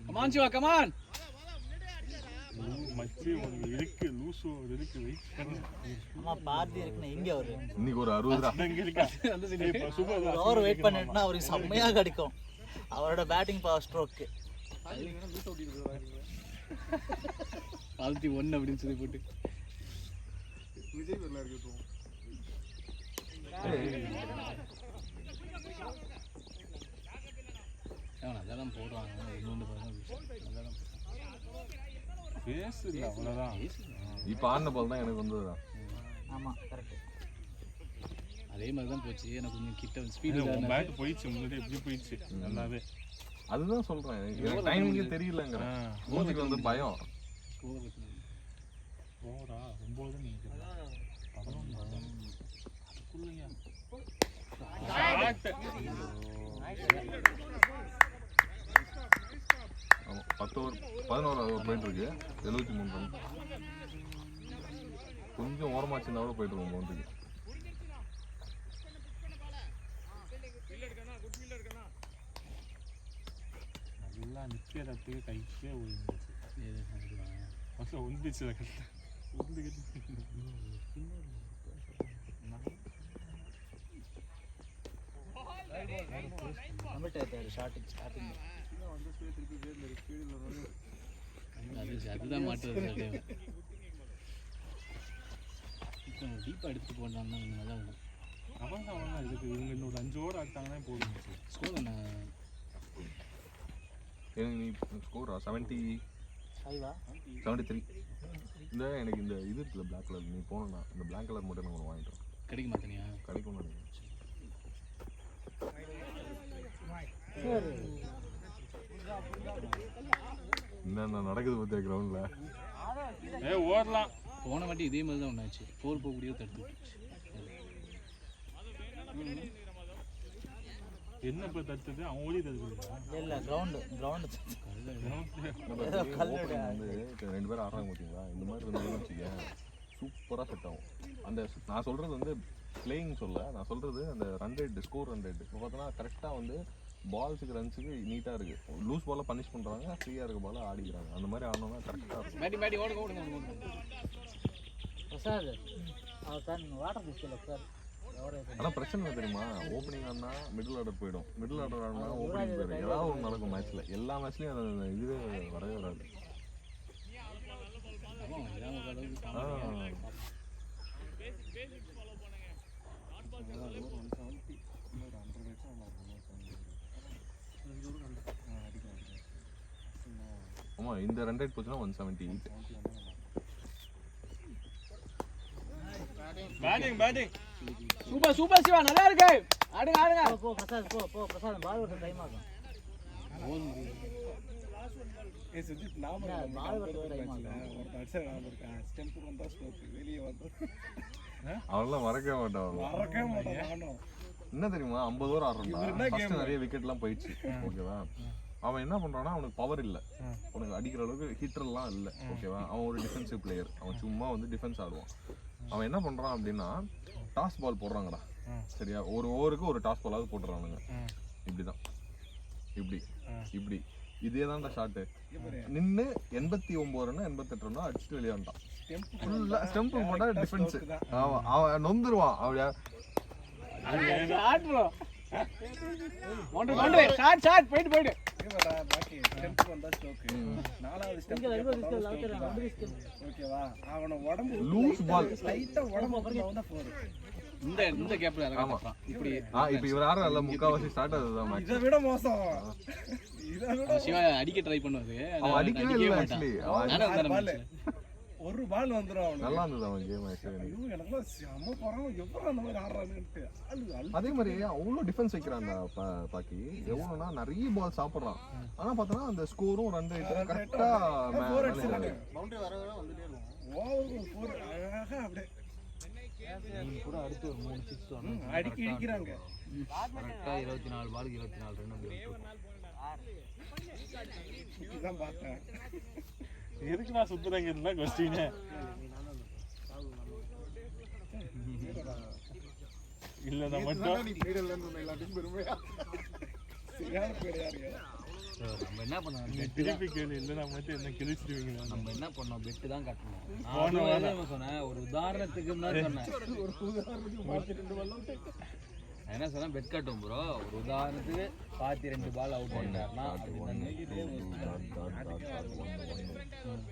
Come on Shiva come on. மச்சி ஒன்னு இருக்கு, லூசு ஒரு இருக்கு, வெயிட் பண்ணு. அம்மா பாதி இருக்குன்னு எங்க அவரு இன்னைக்கு ஒரு 60 அங்க இருக்கா? சூப்பர் ஓவர் வெயிட் பண்ணிட்டுனா அவருக்கு செம்மையா கிடைக்கும். அவரோட பேட்டிங் பவர் ஸ்ட்ரோக் 1 அப்படின்னு சொல்லி போட்டு விஜய் நல்லா இருக்கட்டும். அதெல்லாம் போடுவாங்க. இன்னொன்று அதெல்லாம் பேசு இல்லை, அவ்வளோதான். இப்போ ஆடின பால் தான் எனக்கு வந்ததுதான். ஆமா கரெக்ட். அதே மாதிரி தான் போச்சு. எனக்கு கொஞ்சம் கிட்ட ஸ்பீடு பேட் போயிடுச்சு, முன்னாடி எப்படி போயிடுச்சு நல்லாவே. அதுதான் சொல்றேன், எனக்கு டைமிங்கே தெரியலங்கிற மூஞ்சிக்கு வந்து பயம். ஓவரா 9 நீங்க 11 அதுக்குள்ளயா? ஆமா 11 ஓவர் போயிட்டு இருக்கு. 73 ரன். கொஞ்சம் ஓரமாச்சுன்னா கூட போயிட்டு இருக்கோம் பவுண்டரிக்கு. நல்லா நிற்கிறதுக்கு கைக்கே ஓடிச்சு. ஃபஸ்ட்டு ஒன்றுச்சு கரெக்டாக அதுதான் மாட்டுறது. டீப்பா எடுத்துட்டு போனாங்கன்னா நல்லா இருக்கும். அவன் இதுக்கு இவங்க இன்னொரு 5 ஓவர் ஆட்டாங்கன்னா போதும். ஸ்கோர் என்ன? எனக்கு நீ ஸ்கோரா 73. இந்த எனக்கு இந்த இது இருக்குல்ல பிளாக் கலர், நீ போனா இந்த பிளாக் கலர் மட்டும் நான் வாங்கிட்டு வரேன். கிடைக்க மாட்டேனியா? கிடைக்கும் நினைக்கிறேன். என்ன நடக்குது பார்த்தியா கிரவுண்ட்ல? ஓடலாம். போன வாட்டி இதே மாதிரி தான் ஒன்றாச்சு. 4 போகக்கூடியோ தடுத்து என்ன இப்போ தடுத்தது? அவன் ஓடி தடுக்குறா? இல்லை கிரவுண்டு வந்து 2 பேரும் ஆடுறாங்க பார்த்தீங்களா? இந்த மாதிரி இருந்ததுன்னு வச்சுக்கேன் சூப்பராக செட் ஆகும். அந்த நான் சொல்கிறது வந்து பிளேயிங் சொல்ல, நான் சொல்கிறது அந்த run rate, score run rate. இப்போ பார்த்தோன்னா கரெக்டாக வந்து பால்ஸுக்கு ரன்ஸுக்கு நீட்டாக இருக்குது. லூஸ் பாலை பனிஷ் பண்ணுறாங்க, ஃப்ரீயாக இருக்க பாலை ஆடிக்கிறாங்க. அந்த மாதிரி ஆடணும்னா கரெக்டாக இருக்கும். பிரசாத் அவர் சார் வாட்டர் பிஸ்கல் சார். ஆனால் பிரச்சனை என்ன தெரியுமா? ஓப்பனிங் ஆடினா மிடில் ஆர்டர் போயிடும், மிடில் ஆர்டர் ஆடினா ஓப்பனிங் போயிடும். ஏதாவது ஒன்று நடக்கும் மேட்ச்சில். எல்லா மேட்ச்லையும் அது இதுவே வரவே வராது. ஆமாம், இந்த ரன் ரேட் போச்சுன்னா 178. பேட்டிங் சூப்பர் சிவா, நல்லா இருக்கு. ஆடுங்க. போ பிரசாத், போ பிரசாத். பால் ஓட்ட டைம் ஆகும். அவெல்லாம் மறக்கவே மாட்டான். என்ன தெரியுமா, 50 ஓவர் ஆடுறான். நிறைய விக்கெட்லாம் போயிடுச்சு. ஓகேவா? அவன் என்ன பண்றான்னா, அவனுக்கு பவர் இல்லை, அவனுக்கு அடிக்கிற அளவுக்கு ஹிட்டர்லாம் இல்லை. ஓகேவா? அவன் ஒரு டிஃபென்சிவ் பிளேயர். அவன் சும்மா வந்து டிஃபென்ஸ் ஆடுவான். அவன் என்ன பண்றான் அப்படின்னா, டாஸ் பால் போடுறாங்கடா. சரியா? ஒரு ஓவருக்கு ஒரு டாஸ் பாலாவது போட்டுறானுங்க. இப்படிதான், இப்படி இதே தான்டா ஷாட்டு. நின்று 89 ரன் 88 ரன் அடிச்சுட்டு வெளியாண்டான். ஃபுல்லா ஸ்டெம்ப் போட்டா டிஃபென்ஸ். அவன் நொந்துருவான். அப்படியா போயிட்டு லூஸ் பால். இந்த கேப்ல இப்படி இப்ப இவர் ஆடுறதுல முக்காவாசி ஸ்டார்ட் ஆகுதுதான். இதை விட மோசம். சிவா அடிக்க ட்ரை பண்ணுவாரு. அவன் அடிக்கவே இல்லை. ஆக்சுவலி ஒரு பால் வந்துடும் அவனுக்கு. நல்லா இருந்தது அவன் கேம் ஆக்சுவலி. ஐயோ எனக்குலாம் செம்ம போறான், எவ்வளோ அந்த மாதிரி ஆடுறானுன்ட்டு. அதே மாதிரி அவ்வளோ டிஃபென்ஸ் வைக்கிறாங்க பாக்கி. எவ்வளோனா நிறைய பால் சாப்பிட்றான். ஆனால் பார்த்தோன்னா அந்த ஸ்கோரும் ரன் ரேட்டும் கரெக்டாக பவுண்டரி வர வர வந்துட்டே இருக்கும். ஓவர் ஃபோர் அழகாக அப்படியே கூட அடுத்து ஒரு 3 6 அடிக்கி இடிக்கிறாங்க. கரெக்டாக 24 பாலுக்கு 24 ரன் அப்படி இதுதான் பார்த்தேன். எதுக்கு நான் சுத்துறேங்க இருந்தா கொஸ்டின் இல்ல நான் மட்டும் நீ பீரியட்ல இருந்து எல்லாத்தையும் பெருமையா சரியான பேர் யாருங்க? நம்ம என்ன பண்ணோம், திருப்பி கேள்வி இல்லை நான் மட்டும் என்ன கிழிச்சிருவீங்களா? நம்ம என்ன பண்ணோம், பெட்டு தான் கட்டணும். நான் சொன்னேன் ஒரு உதாரணத்துக்கு தான் சொன்னேன். ஒரு உதாரணத்துக்கு பார்த்து 2 பால் அவுட். என்ன சொன்னேன், பெட் கட்டும் ப்ரோ. ஒரு உதாரணத்துக்கு பாத்தி 2 பால் அவுட் பண்ணிட்டாருன்னா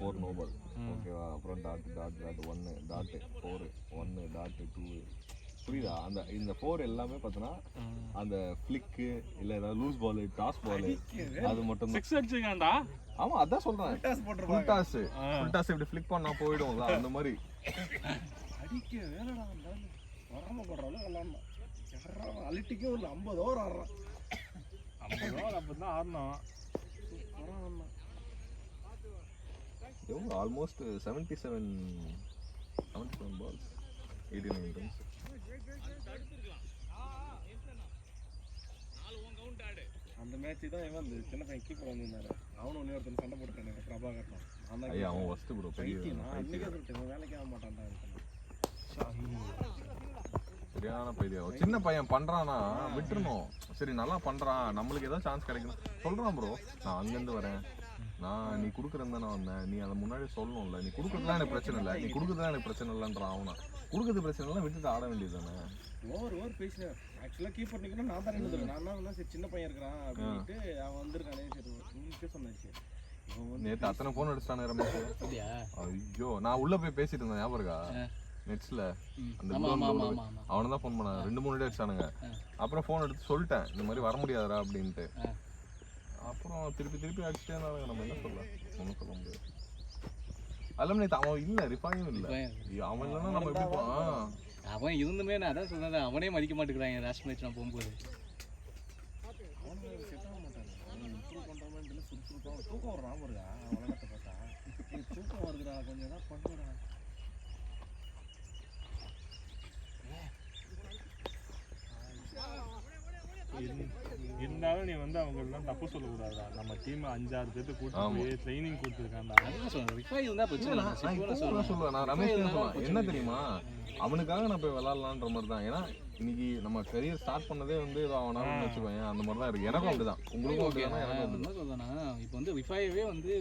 4 நோ பால். ஓகேவா? அப்புறம் டாட் 1 டாட் 4 1 டாட் 2. புரியுதா? அந்த இந்த 4 எல்லாமே பார்த்தோன்னா அந்த ஃபிளிக்கு இல்லை ஏதாவது லூஸ் பால் டாஸ் பால் அது மட்டும் தான். 6 அடிச்சிருக்கான்டா. ஆமா அதான் சொல்றேன். டாஸ் போட்டுருப்பாங்க. ஃபுல் டாஸ் இப்படி ஃபிளிக் பண்ணா போயிடும்ல அந்த மாதிரி. அடிக்க வேணடா அந்த வரமா போடுறாலும் விளாட்ணும். யாரா அலிட்டிக்கே ஒரு 50 ஓவர் ஆடுறான். 50 ஓவர் அப்போ தான் ஆடணும். எவ்வளோ ஆல்மோஸ்ட் 77 பால்ஸ் 89 ரன்ஸ். அந்த மேட்ச் தான் இவன் அந்த சின்ன பையன் கீப்பர் வந்திருந்தாரு. அவனும் இன்னொருத்தன் சண்டை போட்டுட்டானுங்க பிரபாகரன். அந்த ஐயா அவன் ஃபர்ஸ்ட் ப்ரோ பைத்தியம். அன்னைக்கே சொல்லிட்டேன் வேலைக்கு ஆக மாட்டான்டா. சரியான பையன். சின்ன பையன் பண்றானா விட்டுறணும். சரி நல்லா பண்றான், நம்மளுக்கு ஏதாவது சான்ஸ் கிடைக்கணும் சொல்றான் ப்ரோ. நான் அங்கேருந்து வரேன், நான் நீ கொடுக்குறேன் நான் வந்தேன், நீ அதை முன்னாடி சொல்லணும்ல. நீ கொடுக்குறதுலாம் எனக்கு பிரச்சனை இல்லை, நீ கொடுக்குறதுலாம் எனக்கு பிரச்சனை இல்லைன்றான். அவனா கொடுக்குறது பிரச்சனை இல்லை, விட்டுட்டு ஆட வேண்டியது தானே. ஓவர் பேசினேன். ஆக்சுவலாக கீப்பர் நிற்கணும் நான் தான் ரெண்டு நான் தான் சரி சின்ன பையன் இருக்கிறான் அப்படின்ட்டு அவன் வந்திருக்கானே. சரி உங்களுக்கே சொன்னாச்சு. நேற்று அத்தனை ஃபோன் அடிச்சிட்டானு ரமேஷ். ஐயோ நான் உள்ள போய் பேசிட்டு இருந்தேன் ஞாபகம் இருக்கா? நெட்ஸ்ல அந்த அவனை தான் ஃபோன் பண்ணான். 2-3 அடிச்சானுங்க. அப்புறம் ஃபோன் எடுத்து சொல்லிட்டேன் இந்த மாதிரி வர முடியாதுடா அப்படின்ட்டு. அப்புறம் திருப்பி அடிச்சுட்டே இருந்தாங்க. நம்ம என்ன சொல்ல, ஒன்றும் சொல்ல முடியாது. அதெல்லாம் நேற்று அவன் இல்லை, ரிஃபாயும் இல்லை. அவன் இல்லைன்னா நம்ம எப்படி போவான்? அவன் இருந்துமே நான் அதான் சொன்னேன், அவனே மதிக்க மாட்டேங்கிறாங்க லாஸ்ட் மேட்ச் நான் போகும்போது. அவனுக்கு செட் ஆக மாட்டாங்க. அவன் இம்ப்ரூவ் பண்ணுற மாதிரி இல்லை. சுறுசுறுப்பாக தூக்கம் வர ராம இருக்கா வளர்த்த பார்த்தா தூக்கம் வருதுடா கொஞ்சம் தான் பண்ணுறா. இருந்தாலும் நீ வந்து அவங்க எல்லாம் தப்பு சொல்லக்கூடாதா? நம்ம டீம் 5-6 பேர்த்து கூட்டு போய் ட்ரைனிங் கொடுத்துருக்காண்டா. சொல்லுவேன் நான் ரமேஷ் சொல்லுவேன். என்ன தெரியுமா, அவனுக்காக நான் போய் விளாட்லான்ற மாதிரி தான். ஏன்னா இன்னைக்கு நம்ம கரியர் ஸ்டார்ட் பண்ணதே வந்து அவனாலும் வச்சுக்கோங்க அந்த மாதிரி தான் இருக்கு. எனக்கும் அப்படிதான், உங்களுக்கும் அப்படிதான். என்ன சொல்றேன்னா இப்போ வந்து ரிஃபைவே வந்து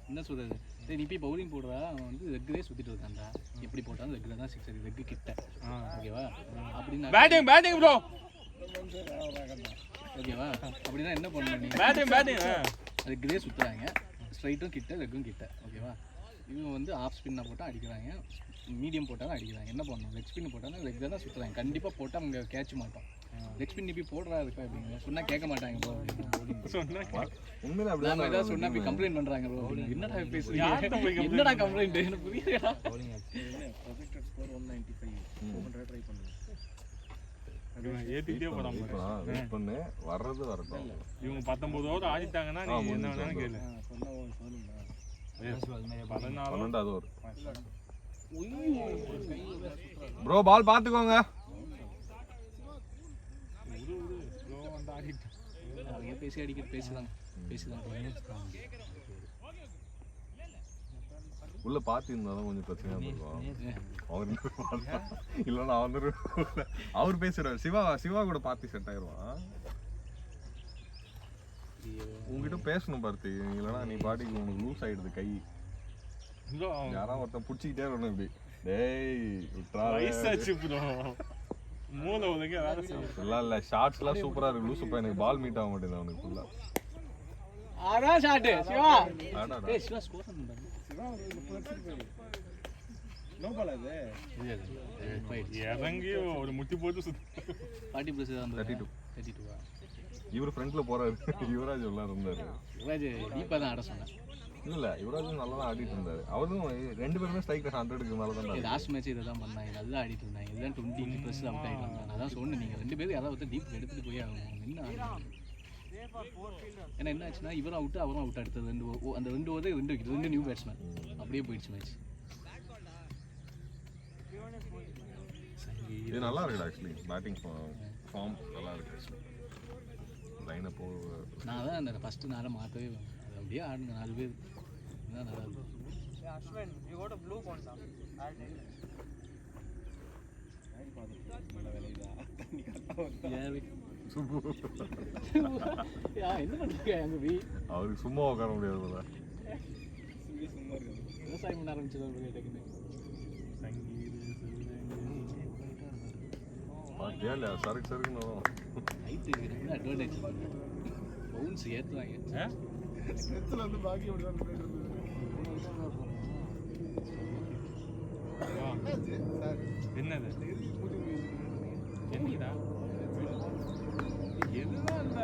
என்ன சொல்றது, சரி நீ போய் பவுலிங் போடுறா, அவன் வந்து ரெக்குலே சுத்திட்டு இருக்கான்டா. எப்படி போட்டாலும் ரெக்குல தான் 6 அடி ரெக்கு கிட்ட. ஓகேவா? அப்படின்னா பேட்டிங் ப்ரோ ஓகேவா? அப்படின்னா என்ன பண்ணணும், நீ பேட்டிங் ரெக்குலே சுத்துறாங்க, ஸ்ட்ரைட்டும் கிட்ட ரெக்கும் கிட்ட. ஓகேவா? இவங்க வந்து ஆஃப் ஸ்பின்னாக போட்டால் அடிக்கிறாங்க, மீடியம் போட்டாலும் அடிக்கிறாங்க. என்ன பண்ணணும், லெக் ஸ்பின் போட்டாலும் லெக் தான் சுற்றுறாங்க. கண்டிப்பாக போட்டால் அவங்க கேட்ச் மாட்டோம். லெக் ஸ்பின் இப்படி போடுறா இருக்கா அப்படிங்க சொன்னால் கேட்க மாட்டாங்க ப்ரோ. நம்ம ஏதாவது சொன்னால் போய் கம்ப்ளைண்ட் பண்ணுறாங்க ப்ரோ. என்னடா பேசுறீங்க, என்னடா கம்ப்ளைண்ட் எனக்கு புரியலடா. ப்ரொஜெக்டட் ஸ்கோர் 195 ட்ரை பண்ணுங்க. ஏத்திட்டே போறாங்க. வெயிட் பண்ணு, வர்றது வரட்டும். இவங்க 19 ஓவர் ஆடிட்டாங்கன்னா நீ என்ன வேணாலும் கேளு. சொன்னா சொல்லுங்க. 12வது ஓவர் ப்ரோ. பால் பாத்துக்கோங்க. அவங்க பேசி அடிக்கிறது பேசுதாங்க. உள்ள பாத்து இருந்தாலும் கொஞ்சம் பிரச்சனையா இருக்கும். அவர் இல்லைன்னா அவர் பேசுறாரு. சிவா கூட பார்த்து செட் ஆயிடுவான். உங்ககிட்ட பேசணும் பார்த்து, இல்லைன்னா நீ பாட்டிக்கு உனக்கு லூஸ் ஆயிடுது கை. யாராவது ஒருத்தன் பிடிச்சிக்கிட்டே இருக்கணும் இப்படி. இல்ல ஷார்ட்ஸ்லாம் சூப்பரா இருக்கு. லூஸ் எனக்கு பால் மீட் ஆக மாட்டேங்குது அவனுக்கு ஃபுல்லா. அதான் ஷாட் சிவா. ஏய் சிவா ஸ்கோர் பண்ணுங்க. சிவா நோ பால் அது. இறங்கி ஒரு முட்டி போட்டு 40 பிளஸ் தான் 32. இவர் ஃப்ரண்ட்ல போறாரு. யுவராஜ் உள்ள இருந்தாரு. யுவராஜ் டீப்பா தான் ஆட சொன்னேன். இல்ல யுவராஜும் நல்லா தான் ஆடிட்டு இருந்தாரு. அவரும் 2 பேருமே ஸ்ட்ரைக் 100க்கு மேல தான். லாஸ்ட் மேட்ச் இதை தான் பண்ணாங்க, நல்லா ஆடிட்டு இருந்தாங்க. இதுதான் 20 ப்ளஸ் அவுட் ஆகிட்டாங்க. நான் தான் சொன்னேன், நீங்கள் 2 பேரும் யாராவது டீப் எடுத்துகிட்டு போய் ஆகணும். என்ன ஏன்னா என்ன ஆச்சுன்னா இவரும் அவுட்டு அவரும் அவுட் அடுத்தது அந்த 2 ஓவர் 2 விக்கெட், 2 நியூ பேட்ஸ்மேன், அப்படியே போயிடுச்சு மேட்ச். இது நல்லா இருக்கு ஆக்சுவலி, பேட்டிங் ஃபார்ம் நல்லா இருக்கு. லைனை போ நான் தான் அந்த ஃபஸ்ட்டு நாளை மாற்றவே அது அப்படியே ஆடுங்க 4 பேர் தான் நல்லா இருக்கும். என்ன பண்ணுறீங்க அங்கே போய்? அவருக்கு சும்மா உட்கார முடியாது போல. விவசாயம் பண்ண ஆரம்பிச்சது டக்குன்னு. பார்த்தியா இல்லையா? சறுக்குன்னு வரும். ஹைட் இருக்கிறது அட்வான்டேஜ். பவுன்ஸ் ஏற்றுவாங்க. பாக்கி என்னது என்னடா எதுதான் இல்ல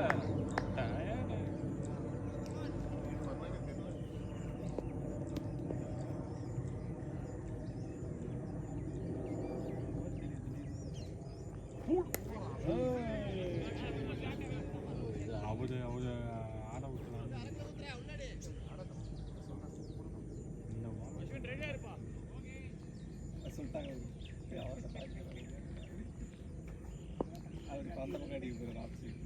அவரு ஆட விட்டுலாம் சொல்லிட்டாங்க அவருக்கு அந்த பக்கம் அடிக்க போகிற ஆப்ஷன்.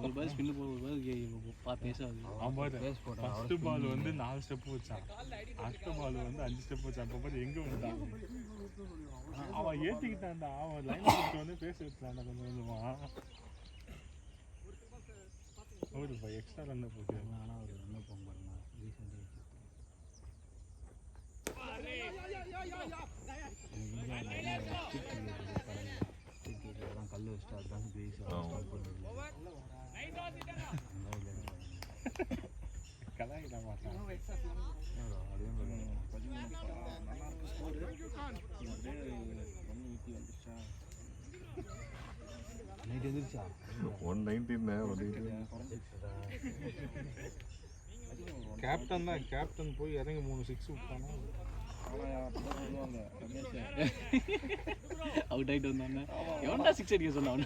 ஒரு பால் ஸ்பின்னு போட ஒரு பால் பேசாது. ஃபர்ஸ்ட் பால் வந்து 4 ஸ்டெப் வச்சான், அடுத்த பால் வந்து 5 ஸ்டெப் வச்சான். அப்போ பார்த்து எங்கே வந்தான் அவன் ஏற்றிக்கிட்டான்டா. அவன் லைன் வந்து பேச வச்சான்டா கொஞ்சம் கொஞ்சமா. ஓடுப்பா எக்ஸ்ட்ரா ரன் போட்டு. ஆனால் அவர் என்ன போக பாருங்க ரீசெண்டாக கல் வச்சுட்டு அதுதான் பேஸ் கலாயிட மாட்டான். நைட் எதிர்ச்சா 119 கேப்டன் தான், கேப்டன் போய் இறங்கி 3 6 விட்டானா. அவுட் ஆகிட்டு வந்தானே எவன்டா 6 அடிக்க சொன்னான்.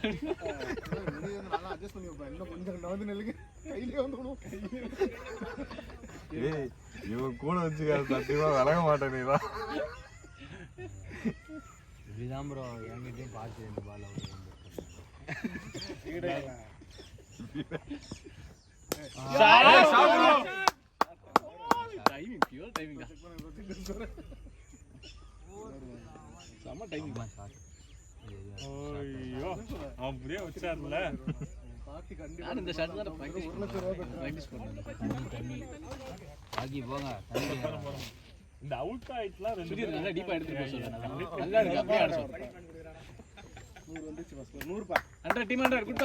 ஏய் இவன் கூட வச்சுக்க சத்தியமா விலக மாட்டேன். நீதான் இப்படிதான் ப்ரோ என்கிட்டயும் பார்த்து இந்த ball out timing pure timing செம்ம டைமிங். ஐயோ அப்படியே வச்சார்ல. நான் இந்த ஷாட் தான் ப்ராக்டிஸ் பண்ணேன். ஆகி போங்க இந்த அவுட் ஆயிட்டுலாம் சுதீர் நல்லா டீப்பா எடுத்துட்டு போக சொல்றேன். நல்லா இருக்கு அப்படியே ஆட சொல்றேன். 100 வந்துச்சு பஸ் 100 பா 100 டீம் 100 குட்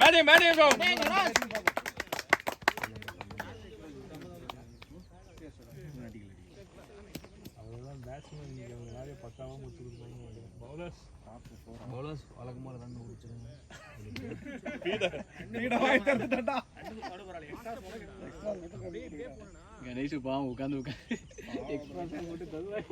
பேட்டிங் கோ. அவ்வளவுதான் பேட்ஸ்மேன் இன்னைக்கு அவங்க வேலையை பக்காவா முடிச்சிருக்காங்க. பவுலர்ஸ் வழக்கமாக ரன் முடிச்சிருங்க. கணேஷ் பாவம் உட்காந்து எக்ஸ்பிரஷன் போட்டு தருவாங்க.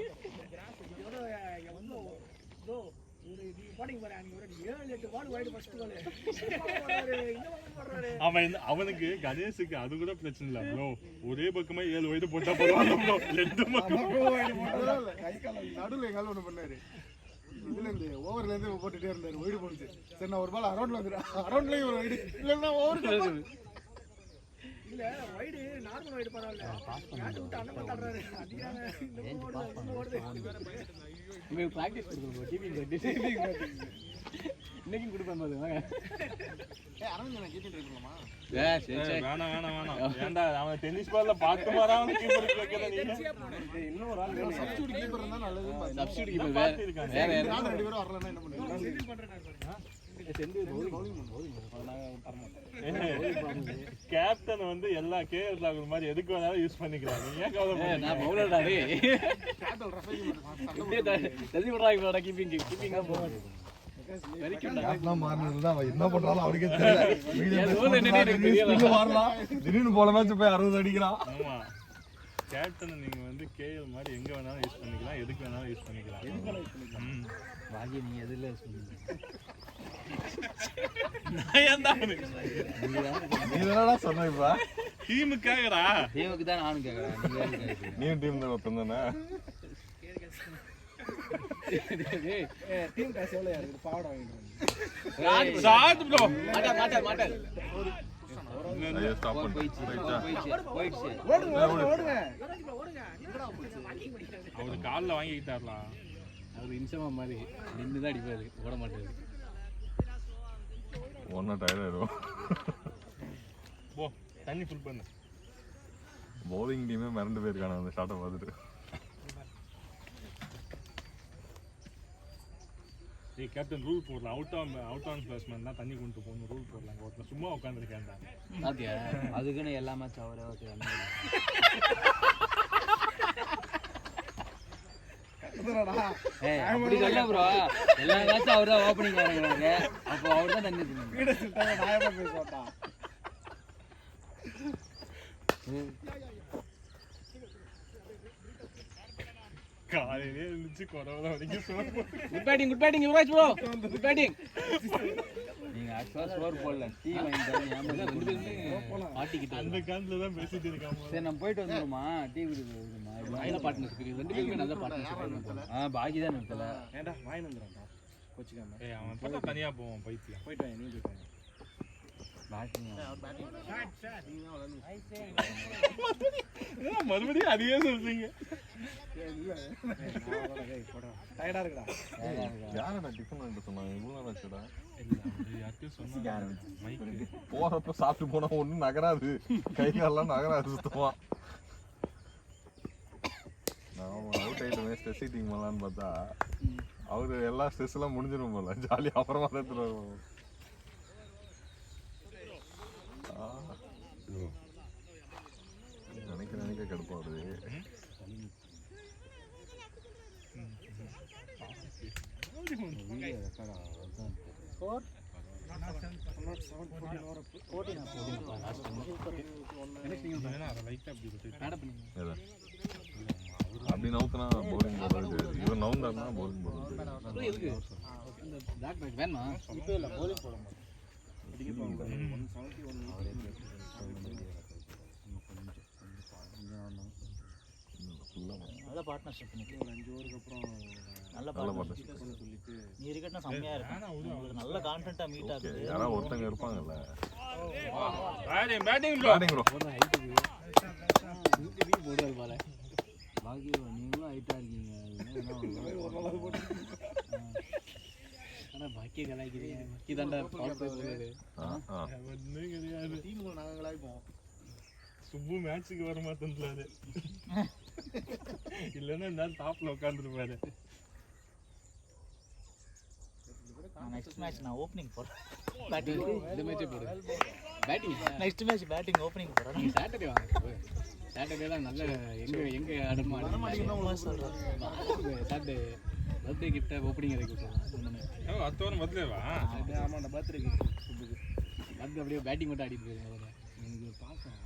அவனுக்கு கணேஷுக்கு அது கூட பிரச்சனை இல்லை ப்ரோ. ஒரே பக்கமா 7 வைடு போட்டா போடுவாங்க. 2 பக்கம் நடுவில் எங்கால ஒன்று பண்ணாரு. இதுலேருந்து ஓவர்லேருந்து போட்டுட்டே இருந்தார். ஒய்டு போச்சு. சரி நான் ஒரு பால் அரௌண்டில் வந்துடுறேன். அரௌண்ட்லேயும் ஒரு வைடு இல்லைன்னா ஓவர் இல்லை வைடு நார்மல் வைடு பரவாயில்ல. ப்ராக்டிஸ் கொடுக்கணும். இன்னைக்கும் கொடுப்பேன் பாருங்க அரவிந்த் நான் கேட்டு ட்ரை பண்ணலாமா? சரி ஏய், வேணாம் வேணாம் வேணாம் ஏன்டா அவன் டென்னிஸ் பால்ல பார்த்து வராம கீப்பர் வைக்கிற நீங்க இன்னொரு ஆள் வேணும் சப்ஸ்டியூட் கீப்பர் இருந்தா நல்லதுன்னு பார்த்தேன். சப்ஸ்டியூட் கீப்பர் பார்த்து இருக்காங்க வேற இந்த ஆள் 2 பேரும் வரலன்னா என்ன பண்ணுவீங்க? கேப்டன் வந்து எல்லா கேஎல் ராகுல் மாதிரி எதுக்கு வேணாலும் யூஸ் பண்ணிக்கிறாங்க நீங்க ஏன் கவலை நான் பவுலர்டா டேய் கேட்டல் ரஃபேல் தள்ளி விடுறாங்க கீப்பிங்கா போவாங்க என்ன பண்றாலும் அவருக்கே திடீர்னு போல மேட்ச் போய் 60 அடிக்கிறான். ஆமா கேப்டன் நீங்க வந்து கேஎல் மாதிரி எங்க வேணாலும் யூஸ் பண்ணிக்கலாம் எதுக்கு வேணாலும் யூஸ் பண்ணிக்கலாம் பாகி நீ எதுல சொல்லுங்க நான் ஏன்டா நீ என்னடா சொன்ன இப்ப? டீமுக்காகடா தேவக்கு தான் நானும் கேக்குறேன் நீ டீம் தான் ஒருத்தன் தானே? டீம் காசு எவ்வளவு இருக்கு? பாவடை வாங்கிட்டு சாத் ப்ரோ மாட்டார் ஐயோ, stop பண்ணிட்டு. போயிடுச்சு ஓடுங்க. அவரு கால்ல வாங்கிக்கிட்டார்லா அவர் இன்சமா மாதிரி நின்று தான் அடிப்பாரு ஓட மாட்டாரு ஒன்னா டயர்ட் ஆயிடும். போ தண்ணி ஃபுல் பண்ணு பவுலிங் டீமே மிரண்டு போயிருக்கான அந்த ஷாட்டை பார்த்துட்டு. நீ கேப்டன் ரூல் போடலாம் அவுட் ஆன் பேட்ஸ்மேன் தான் தண்ணி கொண்டு போகணும் ரூல் போடலாம் ஒருத்தர் சும்மா உட்காந்துருக்கேன்டா பாத்தியா அதுக்குன்னு எல்லா மேட்ச் அவரே ஓகே அப்படி சொல்ல ப்ரோ எல்லா மேட்சும் அவர் தான் ஓப்பனிங் இறங்குறாரு அப்போ அவர் தான் தண்ணி வீட சொல்லிட்டாங்க நாயமா பேசுவாட்டா. காலையிலே இருந்துச்சு குறவல வரைக்கும் good batting Yuvraj bro good batting நீங்க ஆக்சுவலா ஸ்கோர் போடல டீ வாங்கி தரீங்க மாட்டிக்கிட்டு அந்த காலத்துல தான் பேசிட்டு இருக்காம சரி நம்ம போயிட்டு வந்துருமா டீ குடிக்கிறோமா நல்ல பார்ட்னர்ஷிப் ரெண்டு பேருமே நல்ல பார்ட்னர்ஷிப் பாக்கி தான் நிறுத்தல ஏண்டா வாங்கி வந்துறான்டா. கோச்சிக்காம. ஏய் அவன் பார்த்தா தனியா போவான் பைத்தியம் போயிட்டு வாங்க, நீ போயிட்டு வாங்க. மறுபடியும் அதையே சொல்றீங்க டயர்டா இருக்குடா. யாரடா டிஃபன் வாங்கிட்டு சொன்னாங்க? இவ்வளோ நேரம் ஆச்சுடா. யார்கிட்டயும் சொன்னாங்க மைக்கு போறப்ப சாப்பிட்டு போனா ஒண்ணும் நகராது, கை காலெல்லாம் நகராது சுத்தமா. நான் அவுட் ஆயிட்டுமே ஸ்ட்ரெஸ் ஈட்டிங் பண்ணலான்னு பார்த்தா அவரு எல்லா ஸ்ட்ரெஸ் எல்லாம் முடிஞ்சிடும் போல, ஜாலியா அப்புறமா தான் எடுத்துட்டு வருவோம். நினைக்க கடுப்பா வருது. அப்படி நவுத்துனா பவுலிங் போடுறது, இவர் நவுந்தாருன்னா பவுலிங் போடுறது. வேணுமா நல்ல பார்ட்னர்ஷிப் ஒரு 5 ஓவருக்கு அப்புறம் நல்ல நல்ல பார்ட்னர்ஷிப் பாட்டு. சொல்லிட்டு நீ இருக்கட்டும் செம்மையா இருக்கும் உங்களுக்கு நல்ல கான்டென்ட்டா மீட் ஆகுது யாராவது ஒருத்தங்க இருப்பாங்கல்ல. Batting Batting bro. போடுவார் போல பாக்கி நீங்களும் ஹைட்டா இருக்கீங்க ஆனால் பாக்கிய கலாய்க்கிறீங்க பாக்கி தாண்டா பார்த்து ஒன்றும் கிடையாது டீமுக்குள்ள நாங்களா இருப்போம். சுப்பு மேட்சுக்கு வர மாட்டேன்றாரு இல்லைன்னா இந்த டாப்ல உட்காந்துருப்பாரு நெக்ஸ்ட் மேட்ச் நான் ஓப்பனிங் போறேன் பேட்டிங் இந்த மேட்சே போடு batting next match batting opening போறேன் நீங்கள் சாட்டர்டே வாங்க சாட்டர்டே தான் நல்ல எங்கே ஆடணுமோ ஆடணும் சொல்றேன் சாட்டர்டே பர்த்டே கிஃப்ட்டை ஓப்பனிங் இறக்கி விட்டுருவாங்க அடுத்த வாரம் பர்த்டேவா ஆமாண்டா பர்த்டே கிஃப்ட் வந்து அப்படியே பேட்டிங் மட்டும் ஆடிட்டு போயிருங்க அதில் எனக்கு ஒரு பார்க்க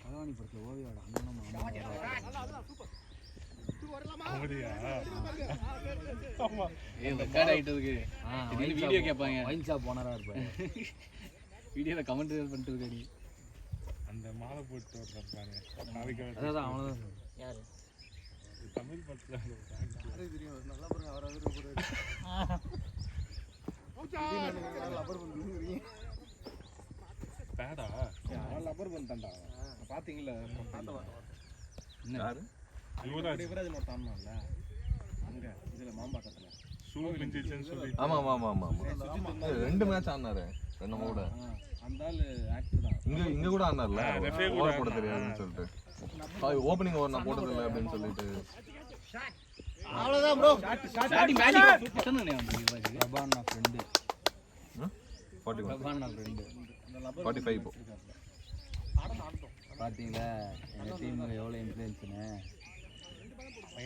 பகவானி படத்தில் ஓவியோட அண்ணனும் அப்படியா ஆமா ரெக்கார்ட் ஆகிட்டதுக்கு வீடியோ கேட்பாங்க வைன் ஷாப் ஓனராக இருப்பேன். வீடியோவில் கமெண்ட் பண்ணிட்டு இருக்க நீ அந்த மாலை போட்டு வர்றாங்க நாளைக்கு அதான் அவனதான் யாரு தமிழ் படத்துல தெரியும். நல்லா பாருங்க, அவராவது போடுறாரு. லப்பர் பண்ணுறீங்க. பேடா அவன் லப்பர் பண்ணிட்டான்டா. பார்த்தீங்களா? யாரு? யுவராஜ் யுவராஜ் ஒருத்தன் ஆமாம்ல அங்கே இதில் மாம்பாக்கத்தில் ஷூ மிஞ்சிச்சுன்னு சொல்லி ஆமா ஆமா ஆமா ஆமா ஆமா 2 மேட்ச் ஆனாரு நம்ம கூட அந்த ஆளு ஆக்டர் தான். இங்க கூட ஆனார்ல ரெஃபே கூட ஓவர் போட தெரியாதுன்னு சொல்லிட்டு ஓப்பனிங் ஓவர் நான் போட்டது இல்லை அப்படின்னு சொல்லிட்டு அவ்வளவுதான் ப்ரோ. பேட்டிங் பேட்டிங் எத்தனை நேரம் வந்து யுவராஜ்? பிரபான்னா ஃப்ரெண்டு 41 பிரபான்னா ஃப்ரெண்டு 45 இப்போ பார்த்தீங்களா எங்கள் டீமில் எவ்வளோ இன்ஃப்ளூயன்ஸுன்னு.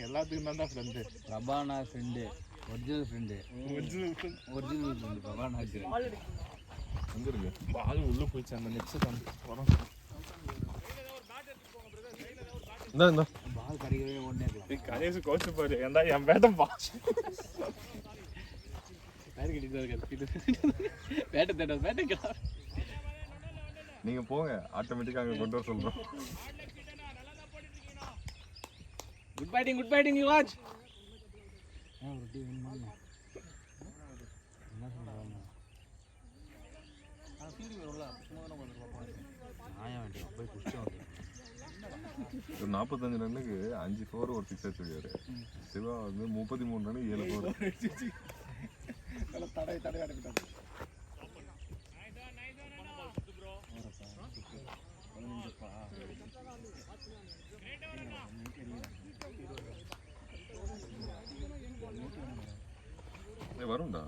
எல்லாத்துக்கும் தான் ஃப்ரெண்டு. பிரபானா friend, original friend, original friend பிரபானாக்கு. எங்க இருக்கு பால் உள்ள போயிடுச்சு அந்த நெக்ஸ்ட் தான் வரும். இந்த பால் கடிக்கவே ஒன்றே இருக்கலாம். கணேஷ் கோச்சு பாரு ஏன்டா என் பேட்டை பாச்சு பேர் கட்டிட்டு இருக்காரு. பேட்டை தேட்டர் பேட்டை நீங்க போங்க ஆட்டோமேட்டிக்கா அங்க கொண்டு வர சொல்றோம். Good batting Yuvraj. ஒரு டீம் என்ன சொல்லுவாங்க நியாயம் வேண்டிய போய் குடிச்சு வந்து ஒரு 45 ரன்னுக்கு 5 4 ஒரு 6 அடிச்சிருக்காரு. சிவா வந்து 33 ரன்னுக்கு 7 4. தடை அடைக்கிட்டாங்க. வரும்டா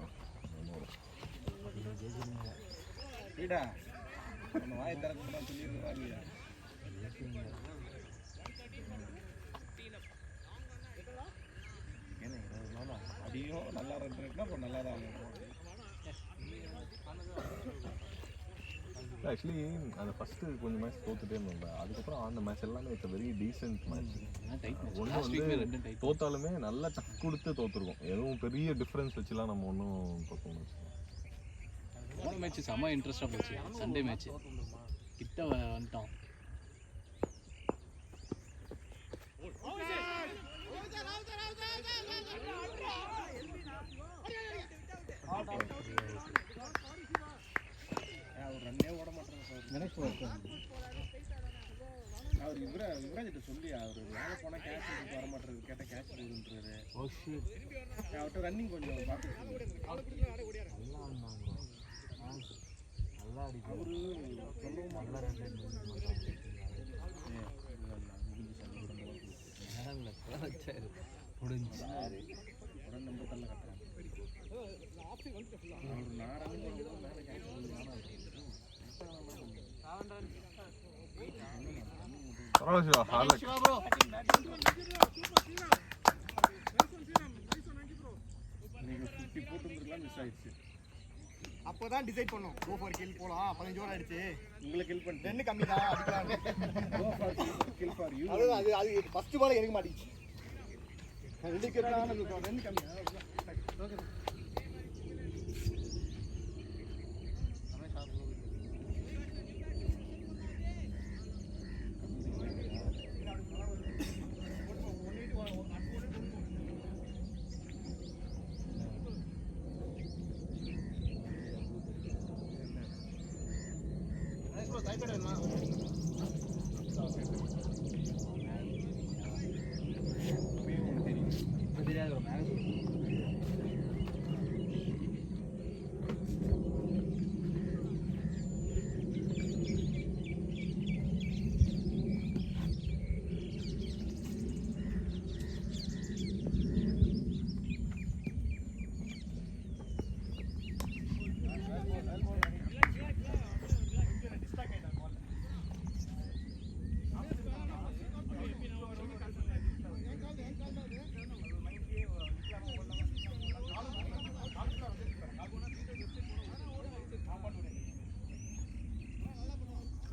வாயை திறக்க சொல்லிடுவாங்க. அடியும் நல்லா இருந்துச்சுன்னா இப்போ நல்லா தான் ஆக்சுவலி அந்த ஃபர்ஸ்ட் கொஞ்சம் மேட்ச் தோத்துட்டே இருந்தோம்ல, அதுக்கப்புறம் அந்த மேட்ச் எல்லாமே இட்ஸ் வெரி டீசென்ட் மேட்ச். ஒன்று வந்து தோத்தாலுமே நல்லா டக் கொடுத்து தோத்துருக்கோம். எதுவும் பெரிய டிஃப்ரென்ஸ் வச்சுலாம் நம்ம ஒன்றும் தோக்கணும். போன மேட்ச் செம்ம இன்ட்ரெஸ்டாக போச்சு. சண்டே மேட்ச் கிட்ட வந்துட்டோம். அவர் ரன்னே ஓட மாட்டாங்க சார். அவர் யுவராஜிட்ட சொல்லி அவர் வேலை போனால் கேட்ச் எடுத்து வர மாட்டேறது, கேட்டால் கேட்ச் போகுதுன்றாரு. அவர்கிட்ட ரன்னிங் கொஞ்சம் பார்த்து நல்லா அடிக்கும். அவரு சொல்லவும் மாட்டாரு. முடிஞ்சு உடனே நம்ம தள்ள கட்டுறாங்க. அவர் நான் ரன்னிங் மேலே கேட்ச் பரவாயில்ல ஹார்லக் மிஸ் ஆயிடுச்சு. அப்போதான் டிசைட் பண்ணோம் கோ ஃபார் கில் போலாம். 15 ஓவர் ஆயிடுச்சு. உங்களை கில் பண்ணி 10 கம்மி தான் அடிக்கலாம். Go for kill for you. அது ஃபர்ஸ்ட் பால் எடுக்க மாட்டேங்குது. 2 விக்கெட் தான் 2 கம்மி.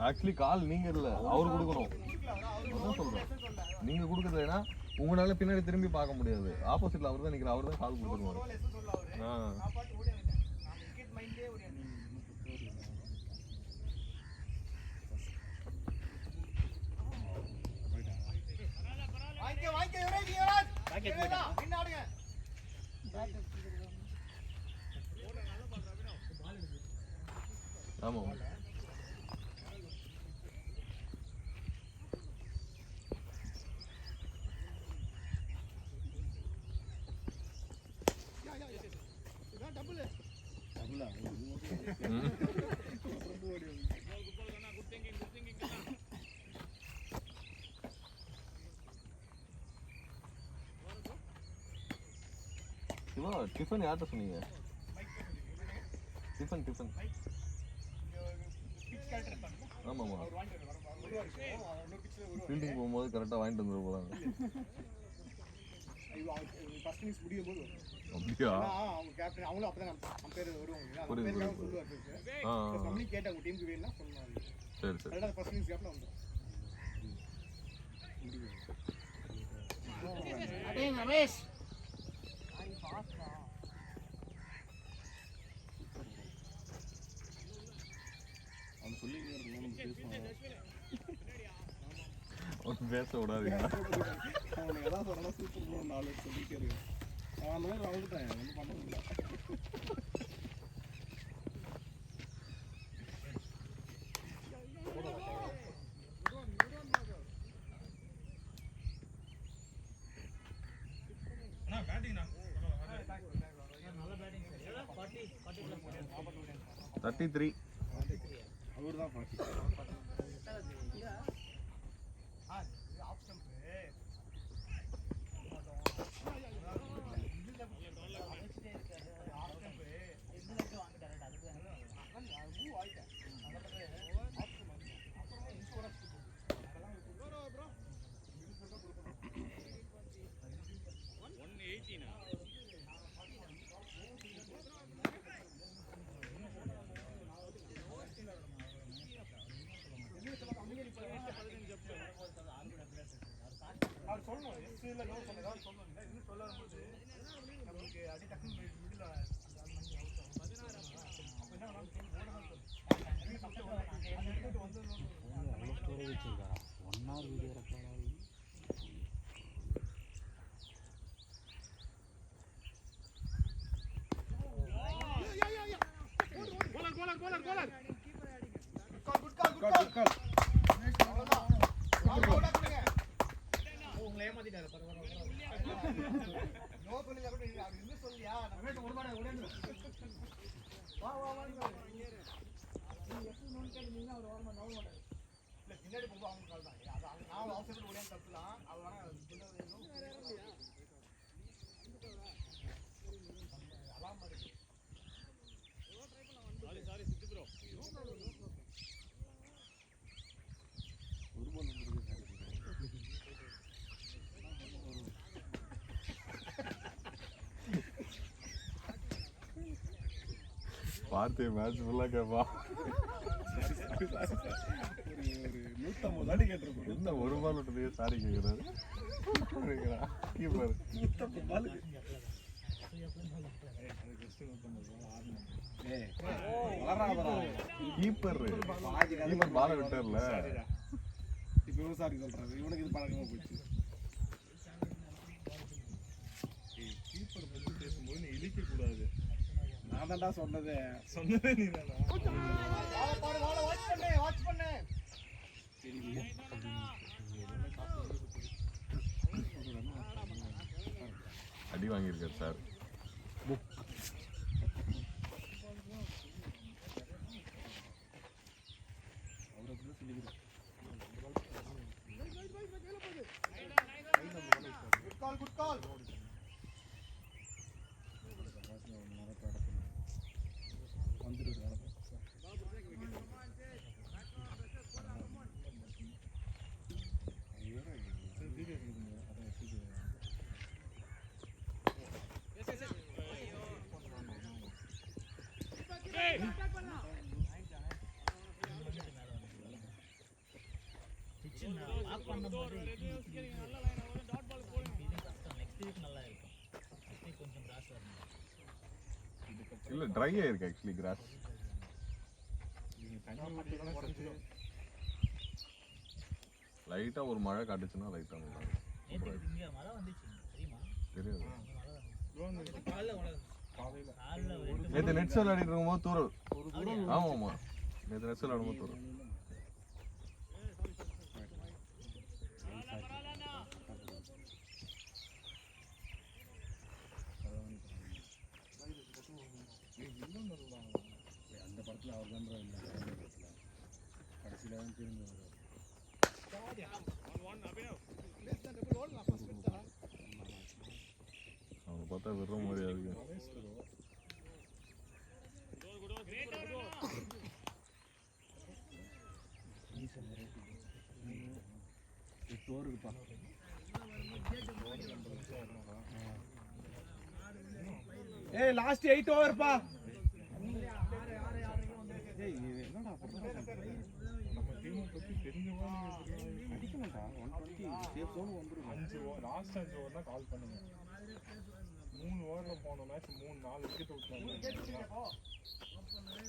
ஆக்சுவலி கால் நீங்க இல்ல அவர் கொடுக்கணும். அதான் சொல்றேன், நீங்க கொடுக்கறது ஏன்னா உங்களால பின்னாடி திரும்பி பார்க்க முடியாது. ஆப்போசிட்ல அவர் தான் நிக்கிற, அவர் தான் கால் கொடுத்துருவாரு. ஆமா சிவா டிஃபன் யார்கிட்ட சொன்னீங்க? டிஃபன் ஆமாம்மா ஃபீல்டிங் போகும்போது கரெக்டாக வாங்கிட்டு வந்துட போகிறாங்க. ஃபர்ஸ்ட் இன்னிங்ஸ் முடியும் போது அப்படியா? அவங்க கேப்டன் அவங்களும் அப்பதான் நம்ம பேர் வருவாங்க சொல்லுவாரு. நம்மளும் கேட்டாங்க உங்க டீமுக்கு வேணும்னா சொன்னாங்க. சரி சரி. கரெக்டாக ஃபர்ஸ்ட் இன்னிங்ஸ் கேப்டன் வந்துடும். ரமேஷ் அவன் சொல்லி அவன் பேச விடாதீங்க. அவனுக்கு எதாவது சொன்னா சூப்பர் ப்ரோ 4 சொல்லிட்டே இருக்கேன். அவன் அந்த மாதிரி வந்துட்டேன் ஒன்றும் பண்ண முடியல. நல்ல பேட்டிங் சார். 40 33. அவர் தான் பாட்டி. அவர் சொல்லணும் எஸ் இல்லை நோ சொன்னதான் சொல்லணும். இல்லை இன்னும் சொல்லாத போது நம்மளுக்கு அப்படியே டக்குன்னு மிடில் உங்களை ஏமாத்திட்டாரு. நோ சொல்லுங்க கூட அப்படி இன்னும் சொல்லியா நம்ம ஒரு மாட உடனே வா வா வா நீ எப்படி நோன் கேட்டீங்கன்னா அவர் ஓரமா நோ மாட்டாரு. இல்ல பின்னாடி போக அவங்க கால் தான். அது நான் அவசரப்பட்டு ஓடியா தப்பலாம். அது வேணா அலாம் மாதிரி சாரி சித்து ப்ரோ ஒரு பால் பார்த்து மேட்ச் ஃபுல்லாக கேட்பா. ஒரு 150 அடி கேட்டிருப்போம். என்ன ஒரு பால் விட்டதுக்கு சாரி கேட்குறாரு. கீப்பர் 150 பால் கீப்பர் கீப்பர் பாலை விட்டார்ல. இப்போ விவசாயி சொல்றாரு இவனுக்கு இது பழக்கமா போச்சு. கீப்பர் பற்றி பேசும்போது நீ இழிக்க கூடாது. நான் தான்டா சொன்னதே நீ தானா? வாட்ச் பண்ணு அடி வாங்கியிருக்காரு சார். குட் கால் ஆஃப் பண்ணும்போது டாட் பால் போடுங்க. கஷ்டம். நெக்ஸ்ட் வீக் நல்லா இருக்கும். நெக்ஸ்ட் வீக் கொஞ்சம் கிராஸ் வரணும். இல்லை ட்ரை ஆயிருக்கு ஆக்சுவலி கிராஸ். லைட்டாக ஒரு மழை காட்டுச்சுன்னா லைட்டாக நல்லா இருக்கும். நேற்று இங்கே மழை வந்துச்சு தெரியுமா? தெரியாது. காலைல நேற்று நெட்ஸ் விளையாடிட்டு இருக்கும்போது தூரம். ஆமாம்மா நேற்று நெட்ஸ் விளையாடும்போது தூரம். அவங்க பார்த்தா விடுற மாதிரியா இருக்கு. ஏய் லாஸ்ட் 8 ஓவர் பா. நம்ம டீமை பத்தி தெரிஞ்சவங்க அடிக்கணும்டா. 120 சேஃப் ஜோன் வந்துரும். 5 ஓவர் லாஸ்ட் 5 ஓவர் தான் கால் பண்ணுங்க. 3 ஓவர்ல போன மேட்ச் 3-4 விக்கெட் விட்டாங்க.